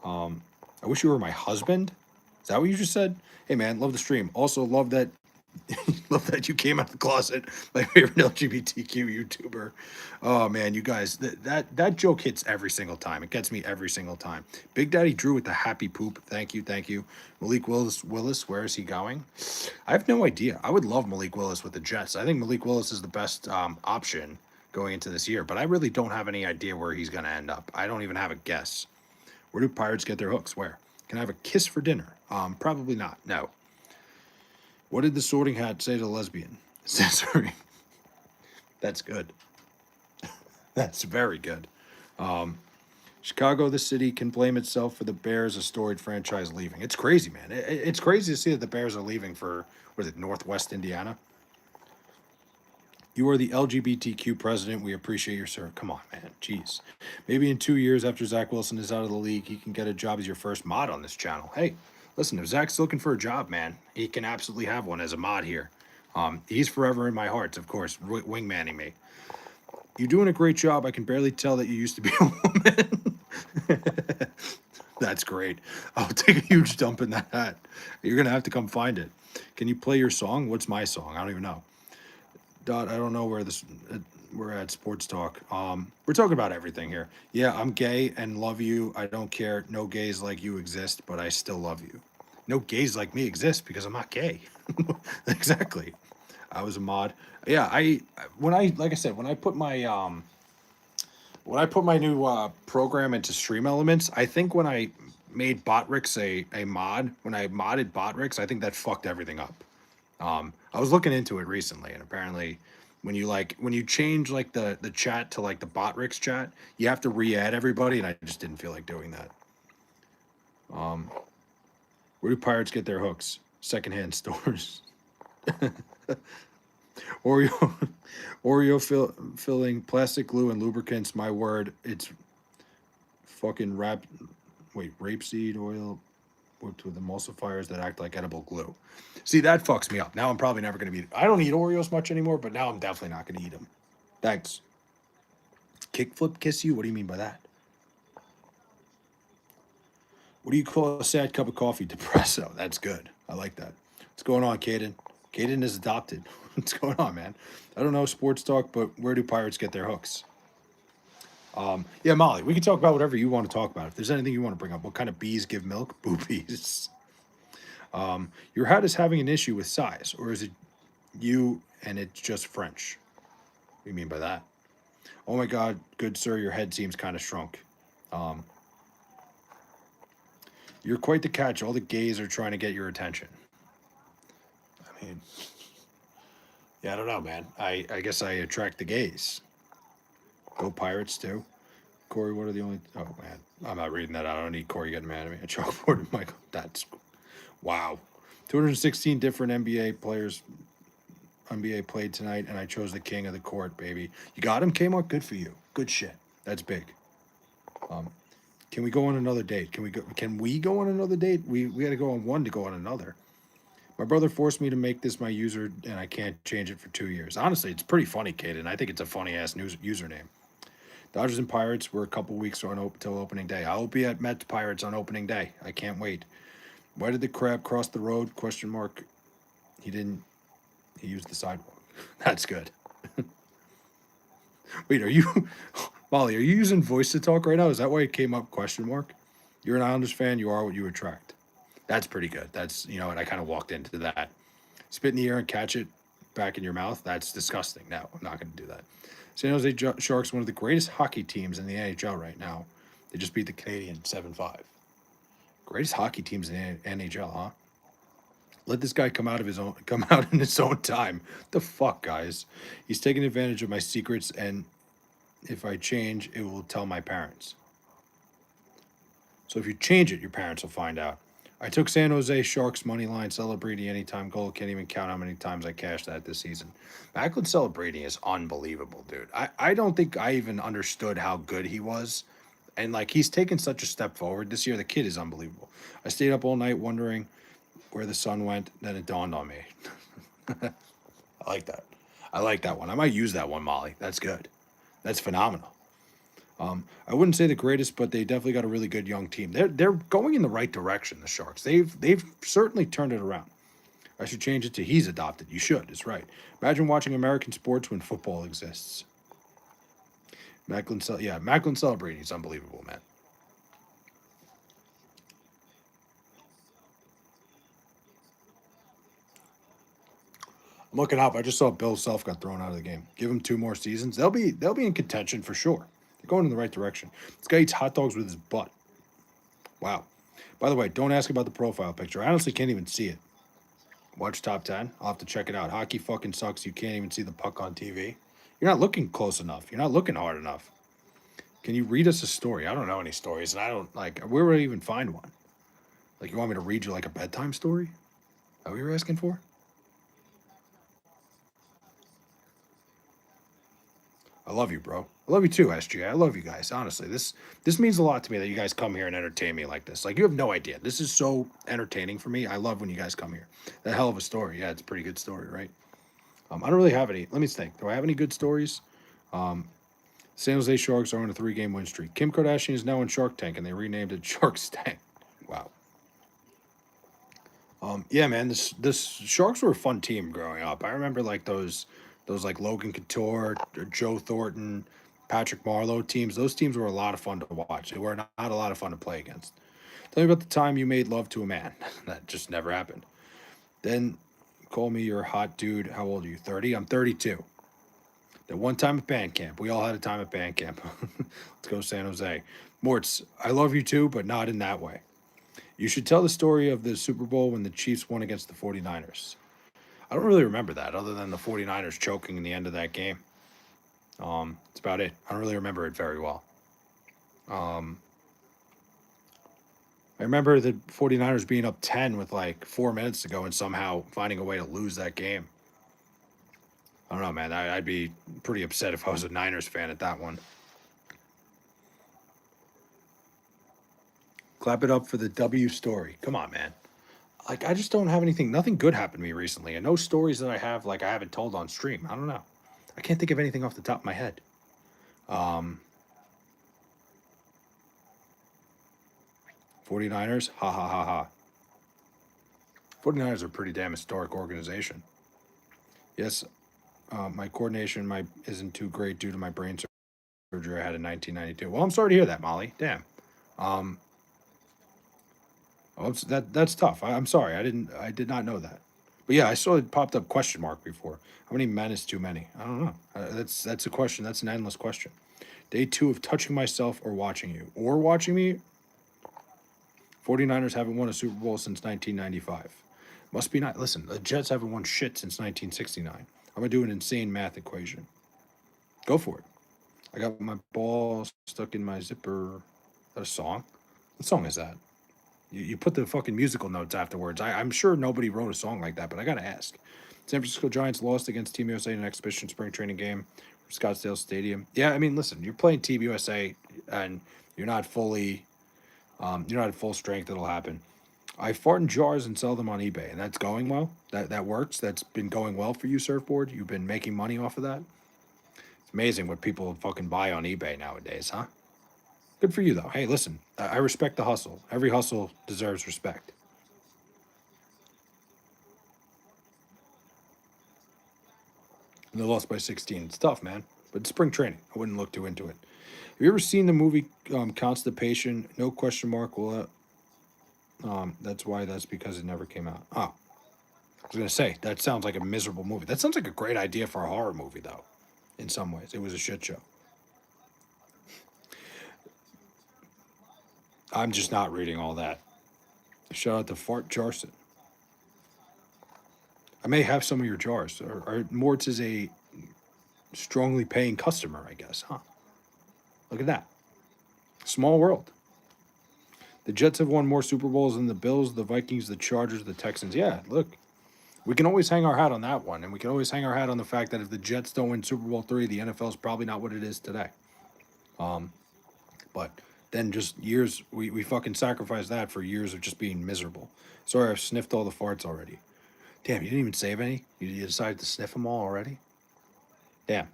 I wish you were my husband. Is that what you just said? Hey man, love the stream. Also love that love that you came out of the closet. My favorite LGBTQ YouTuber. Oh man, you guys, that joke hits every single time. It gets me every single time. Big Daddy Drew with the happy poop. Thank you, thank you. Malik Willis, where is he going? I have no idea. I would love Malik Willis with the Jets. I think Malik Willis is the best option going into this year, but I really don't have any idea where he's going to end up. I don't even have a guess. Where do pirates get their hooks? Where? Can I have a kiss for dinner? Probably not. No. What did the sorting hat say to the lesbian? Censoring. That's good. That's very good. Chicago, the city, can blame itself for the Bears, a storied franchise leaving. It's crazy, man. It's crazy to see that the Bears are leaving for, what is it, Northwest Indiana? You are the LGBTQ president. We appreciate your service. Come on, man. Jeez. Maybe in 2 years after Zach Wilson is out of the league, he can get a job as your first mod on this channel. Hey, listen, if Zach's looking for a job, man, he can absolutely have one as a mod here. He's forever in my hearts, of course, wingmanning me. You're doing a great job. I can barely tell that you used to be a woman. That's great. I'll take a huge dump in that hat. You're going to have to come find it. Can you play your song? What's my song? I don't even know. I don't know where we're at sports talk. We're talking about everything here. Yeah, I'm gay and love you. I don't care. No gays like you exist, but I still love you. No gays like me exist because I'm not gay. Exactly. I was a mod. Yeah, like I said, when I put my new program into Stream Elements, I think when I made Botrix a mod, when I modded Botrix, I think that fucked everything up. I was looking into it recently, and apparently, when you change like the chat to like the Botrix chat, you have to re-add everybody, and I just didn't feel like doing that. Um, where do pirates get their hooks? Secondhand stores. Oreo, filling, plastic glue, and lubricants. My word, it's fucking rapeseed oil worked with emulsifiers that act like edible glue. See, that fucks me up. Now I'm probably never going to be. I don't eat Oreos much anymore, but now I'm definitely not going to eat them. Thanks. Kickflip kiss you? What do you mean by that? What do you call a sad cup of coffee? Depresso. That's good. I like that. What's going on, Caden? Caden is adopted. What's going on, man? I don't know sports talk, but where do pirates get their hooks? Yeah, Molly, we can talk about whatever you want to talk about. If there's anything you want to bring up, what kind of bees give milk? Boobies. Your hat is having an issue with size, or is it you and it's just French? What do you mean by that? Oh my God, good sir, your head seems kind of shrunk. Um, you're quite the catch. All the gays are trying to get your attention. I mean, yeah, I don't know, man. I guess I attract the gays. Go Pirates too. Corey, what are the only? Oh man, I'm not reading that. I don't need Corey getting mad at me. A chalkboard and Michael. That's wow. 216 different NBA played tonight, and I chose the king of the court, baby. You got him, Kmart. Good for you. Good shit. That's big. Um, can we go on another date? Can we go? Can we go on another date? We got to go on one to go on another. My brother forced me to make this my user, and I can't change it for 2 years. Honestly, it's pretty funny, kid, and I think it's a funny ass username. Dodgers and Pirates were a couple weeks on till opening day. I will be at Mets Pirates on opening day. I can't wait. Why did the crab cross the road? Question mark. He didn't. He used the sidewalk. That's good. Wait, are you, Molly? Are you using voice to talk right now? Is that why it came up? Question mark. You're an Islanders fan. You are what you attract. That's pretty good. That's and I kind of walked into that. Spit in the air and catch it back in your mouth. That's disgusting. No, I'm not going to do that. San Jose Sharks, one of the greatest hockey teams in the NHL right now. They just beat the Canadiens 7-5. Greatest hockey teams in the NHL, huh? Let this guy come out in his own time. The fuck, guys? He's taking advantage of my secrets, and if I change, it will tell my parents. So if you change it, your parents will find out. I took San Jose Sharks money line celebrating anytime goal. Can't even count how many times I cashed that this season. Macklin celebrating is unbelievable, dude. I don't think I even understood how good he was. And like he's taken such a step forward this year. The kid is unbelievable. I stayed up all night wondering where the sun went. Then it dawned on me. I like that. I like that one. I might use that one, Molly. That's good. That's phenomenal. I wouldn't say the greatest, but they definitely got a really good young team. They're going in the right direction. The Sharks. They've certainly turned it around. I should change it to he's adopted. You should. It's right. Imagine watching American sports when football exists. Macklin celebrating. It's unbelievable, man. I'm looking up. I just saw Bill Self got thrown out of the game. Give him 2 more seasons. They'll be in contention for sure. They're going in the right direction. This guy eats hot dogs with his butt. Wow. By the way, don't ask about the profile picture. I honestly can't even see it. Watch top 10. I'll have to check it out. Hockey fucking sucks. You can't even see the puck on TV. You're not looking close enough. You're not looking hard enough. Can you read us a story? I don't know any stories, and I don't like. Where would I even find one? Like, you want me to read you like a bedtime story? Is that what you're asking for? I love you, bro. I love you too, SGA. I love you guys. Honestly, this means a lot to me that you guys come here and entertain me like this. Like, you have no idea. This is so entertaining for me. I love when you guys come here. A hell of a story. Yeah, it's a pretty good story, right? I don't really have any. Let me think. Do I have any good stories? Um, San Jose Sharks are on a 3-game win streak. Kim Kardashian is now in Shark Tank, and they renamed it Shark Tank. Wow. Yeah, man. This Sharks were a fun team growing up. I remember like those like Logan Couture, Joe Thornton, Patrick Marlowe teams. Those teams were a lot of fun to watch. They were not a lot of fun to play against. Tell me about the time you made love to a man. That just never happened. Then call me your hot dude. How old are you? 30? I'm 32. That one time at band camp. We all had a time at band camp. Let's go San Jose. Mortz, I love you too, but not in that way. You should tell the story of the Super Bowl when the Chiefs won against the 49ers. I don't really remember that other than the 49ers choking in the end of that game. It's about it. I don't really remember it very well. Um, I remember the 49ers being up 10 with like 4 minutes to go and somehow finding a way to lose that game. I don't know, man. I'd be pretty upset if I was a Niners fan at that one. Clap it up for the W story. Come on, man. Like, I just don't have anything, nothing good happened to me recently. And no stories that I have, like, I haven't told on stream. I don't know. I can't think of anything off the top of my head. Um, 49ers, ha ha ha ha. 49ers are a pretty damn historic organization. Yes, my coordination isn't too great due to my brain surgery I had in 1992. Well, I'm sorry to hear that, Molly. Damn. Um, that's tough. I'm sorry. I did not know that. But yeah, I saw it popped up question mark before. How many men is too many? I don't know. That's a question. That's an endless question. Day two of touching myself or watching you. Or watching me. 49ers haven't won a Super Bowl since 1995. Must be not. Listen, the Jets haven't won shit since 1969. I'm going to do an insane math equation. Go for it. I got my ball stuck in my zipper. Is that a song? What song is that? You put the fucking musical notes afterwards. I'm sure nobody wrote a song like that, but I got to ask. San Francisco Giants lost against Team USA in an exhibition spring training game for Scottsdale Stadium. Yeah, I mean, listen, you're playing Team USA and you're not fully, you're not at full strength. It'll happen. I fart in jars and sell them on eBay, and that's going well. That works. That's been going well for you, Surfboard. You've been making money off of that. It's amazing what people fucking buy on eBay nowadays, huh? Good for you, though. Hey, listen, I respect the hustle. Every hustle deserves respect. And they lost by 16. It's tough, man. But it's spring training. I wouldn't look too into it. Have you ever seen the movie Constipation? No question mark. Well, that's because it never came out. Oh, I was gonna say that sounds like a miserable movie. That sounds like a great idea for a horror movie, though. In some ways, it was a shit show. I'm just not reading all that. Shout out to Fart Jarson. I may have some of your jars. Or Mortz is a strongly paying customer, I guess, huh? Look at that. Small world. The Jets have won more Super Bowls than the Bills, the Vikings, the Chargers, the Texans. Yeah, look, we can always hang our hat on that one, and we can always hang our hat on the fact that if the Jets don't win Super Bowl three, the NFL is probably not what it is today. Um, but then just years, we fucking sacrificed that for years of just being miserable. Sorry, I've sniffed all the farts already. Damn, you didn't even save any. You decided to sniff them all already. Damn.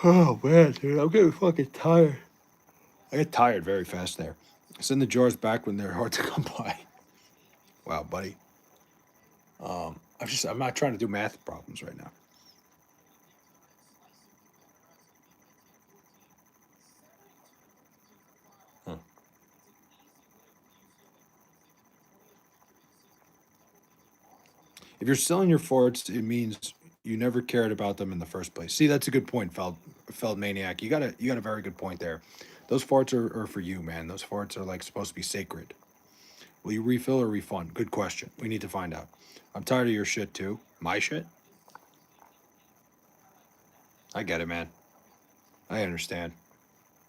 Oh man, dude, I'm getting fucking tired. I get tired very fast there. Send the jars back when they're hard to come by. Wow, buddy. I'm not trying to do math problems right now. Huh. If you're selling your farts, it means you never cared about them in the first place. See, that's a good point, Feld Maniac. You got a very good point there. Those farts are for you, man. Those farts are like supposed to be sacred. Will you refill or refund? Good question. We need to find out. I'm tired of your shit too. My shit? I get it, man. I understand.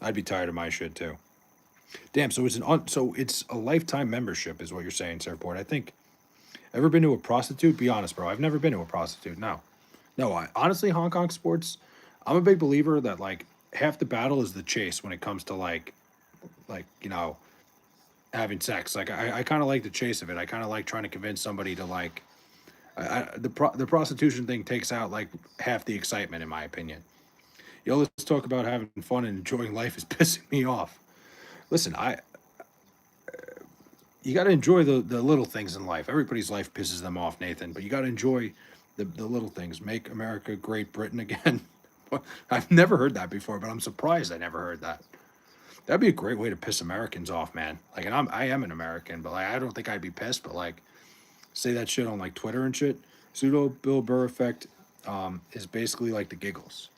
I'd be tired of my shit too. Damn. So it's a lifetime membership, is what you're saying, Surfboard. I think. Ever been to a prostitute? Be honest, bro. I've never been to a prostitute. No, no. Honestly, Hong Kong sports. I'm a big believer that like half the battle is the chase when it comes to like having sex. Like I kind of like the chase of it. I kind of like trying to convince somebody to like. The prostitution thing takes out like half the excitement, in my opinion. Yo, let's talk about having fun and enjoying life is pissing me off. Listen, I you got to enjoy the little things in life. Everybody's life pisses them off, Nathan, but you got to enjoy the little things. Make America Great Britain again. I've never heard that before, but I'm surprised I never heard that. That'd be a great way to piss Americans off, man. Like, and I am an American, but like, I don't think I'd be pissed, but like, say that shit on like Twitter and shit. Pseudo Bill Burr effect is basically like the giggles.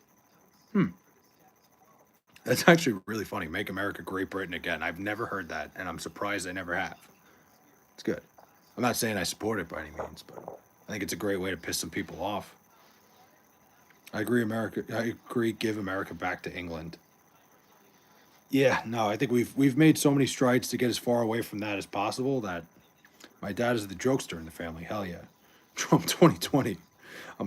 Hmm, That's actually really funny. Make America Great Britain again. I've never heard that, and I'm surprised I never have. It's good. I'm not saying I support it by any means, but I think it's a great way to piss some people off. I agree. America. I agree. Give America back to England. Yeah. No, I think we've made so many strides to get as far away from that as possible. That my dad is the jokester in the family. Hell yeah. Trump 2020.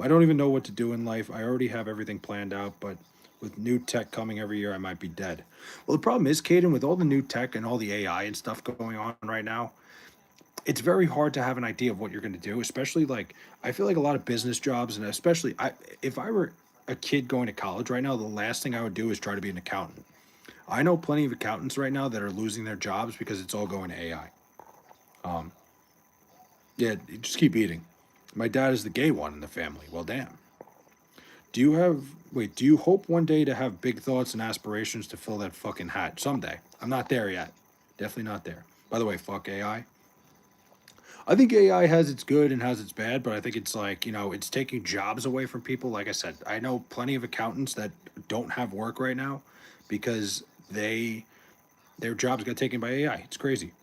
I don't even know what to do in life. I already have everything planned out, but with new tech coming every year, I might be dead. Well, the problem is, Caden, with all the new tech and all the AI and stuff going on right now, it's very hard to have an idea of what you're going to do, especially like I feel like a lot of business jobs, and especially if I were a kid going to college right now, the last thing I would do is try to be an accountant. I know plenty of accountants right now that are losing their jobs because it's all going to AI. Um, yeah, just keep eating. My dad is the gay one in the family. Well, damn. Do you hope one day to have big thoughts and aspirations to fill that fucking hat? Someday. I'm not there yet. Definitely not there. By the way, fuck AI. I think AI has its good and has its bad, but I think it's like, it's taking jobs away from people. Like I said, I know plenty of accountants that don't have work right now because their jobs got taken by AI. It's crazy.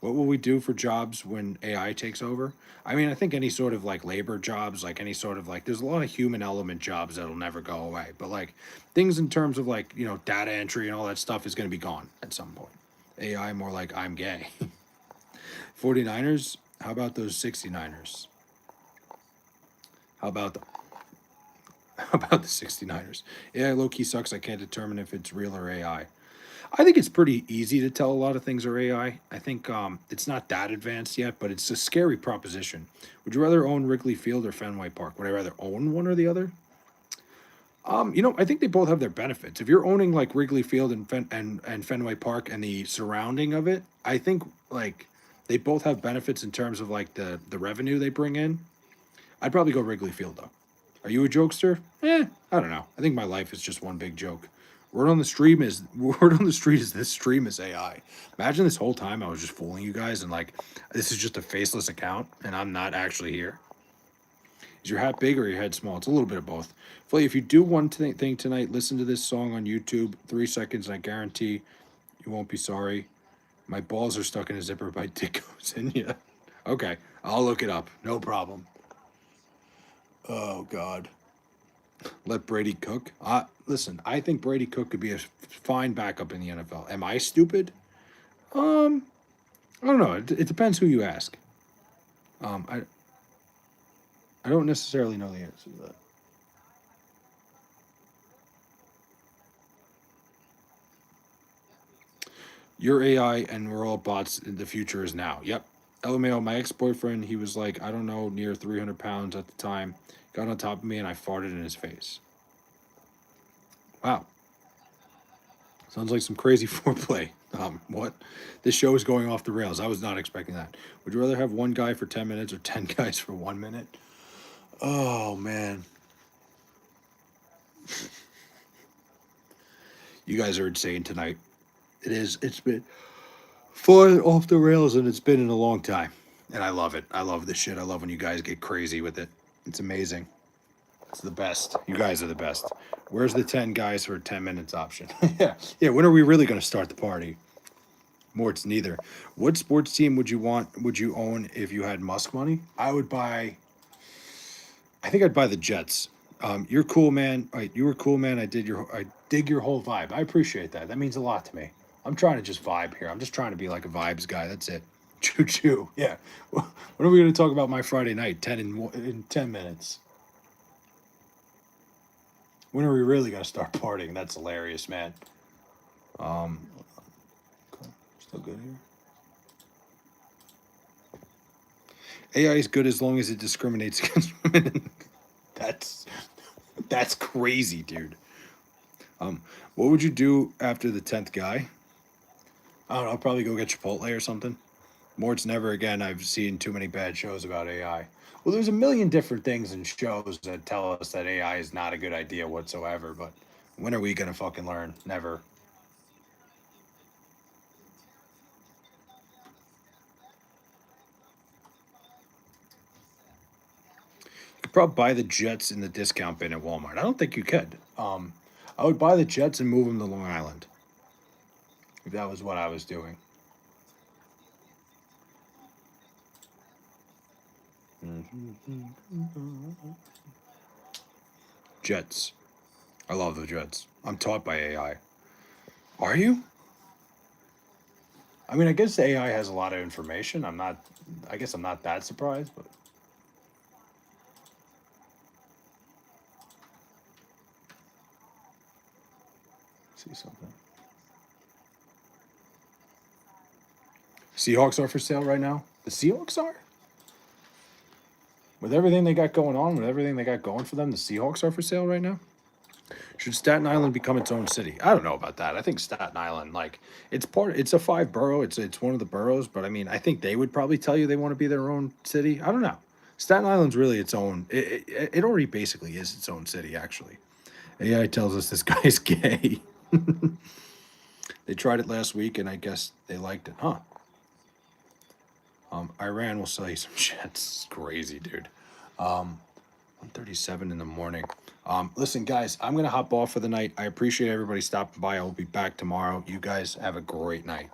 What will we do for jobs when AI takes over? I mean, I think any sort of like labor jobs, like any sort of like, there's a lot of human element jobs that'll never go away. But like things in terms of like, data entry and all that stuff is going to be gone at some point. AI more like I'm gay. 49ers, how about those 69ers? How about the how about the 69ers? AI low key sucks. I can't determine if it's real or AI. I think it's pretty easy to tell a lot of things are AI. I think it's not that advanced yet, but it's a scary proposition. Would you rather own Wrigley Field or Fenway Park? Would I rather own one or the other? I think they both have their benefits. If you're owning like Wrigley Field and Fenway Park and the surrounding of it, I think like they both have benefits in terms of like the revenue they bring in. I'd probably go Wrigley Field though. Are you a jokester? I don't know. I think my life is just one big joke. Word on the street is this stream is AI. Imagine this whole time I was just fooling you guys and like this is just a faceless account and I'm not actually here. Is your hat big or your head small? It's a little bit of both. Flay, if you do one thing tonight, listen to this song on YouTube. 3 seconds, and I guarantee you won't be sorry. My balls are stuck in a zipper. My dick goes in. Yeah. Okay, I'll look it up. No problem. Oh God. Let Brady cook. Listen, I think Brady Cook could be a fine backup in the NFL. Am I stupid? Um, I don't know. It depends who you ask. Um, I I don't necessarily know the answer to that. You're AI and we're all bots. The future is now. Yep. LMAO, my ex boyfriend, he was like, I don't know, near 300 pounds at the time. Got on top of me and I farted in his face. Wow. Sounds like some crazy foreplay. What? This show is going off the rails. I was not expecting that. Would you rather have one guy for 10 minutes or 10 guys for 1 minute? Oh, man. You guys are insane tonight. It is. It's been far off the rails and it's been in a long time. And I love it. I love this shit. I love when you guys get crazy with it. It's amazing. It's the best. You guys are the best. Where's the 10 guys for 10 minutes option? Yeah. Yeah. When are we really going to start the party? More, it's neither. What sports team would you own if you had Musk money? I think I'd buy the Jets. You're cool, man. You were cool, man. I dig your whole vibe. I appreciate that. That means a lot to me. I'm trying to just vibe here. I'm just trying to be like a vibes guy. That's it. Choo choo. Yeah. When are we going to talk about my Friday night? In 10 minutes. When are we really going to start partying? That's hilarious, man. Um, okay. Still good here. AI is good as long as it discriminates against women. that's that's crazy, dude. What would you do after the 10th guy? I don't know. I'll probably go get Chipotle or something. Mort's never again. I've seen too many bad shows about AI. Well, there's a million different things in shows that tell us that AI is not a good idea whatsoever. But when are we gonna fucking learn? Never. You could probably buy the Jets in the discount bin at Walmart. I don't think you could. I would buy the jets and move them to Long Island if that was what I was doing. Jets. I love the jets. I'm taught by AI. Are you? I mean, I guess AI has a lot of information. I'm not. I guess I'm not that surprised, but see something. Seahawks are for sale right now. The Seahawks are? With everything they got going on, with everything they got going for them, the Seahawks are for sale right now? Should Staten Island become its own city? I don't know about that. I think Staten Island, like, it's a five borough. It's one of the boroughs, but I mean, I think they would probably tell you they want to be their own city. I don't know. Staten Island's really its own. It already basically is its own city, actually. AI tells us this guy's gay. They tried it last week, and I guess they liked it, huh? Iran will sell you some shit. It's crazy, dude. 1:37 in the morning. Listen, guys, I'm gonna hop off for the night. I appreciate everybody stopping by. I will be back tomorrow. You guys have a great night.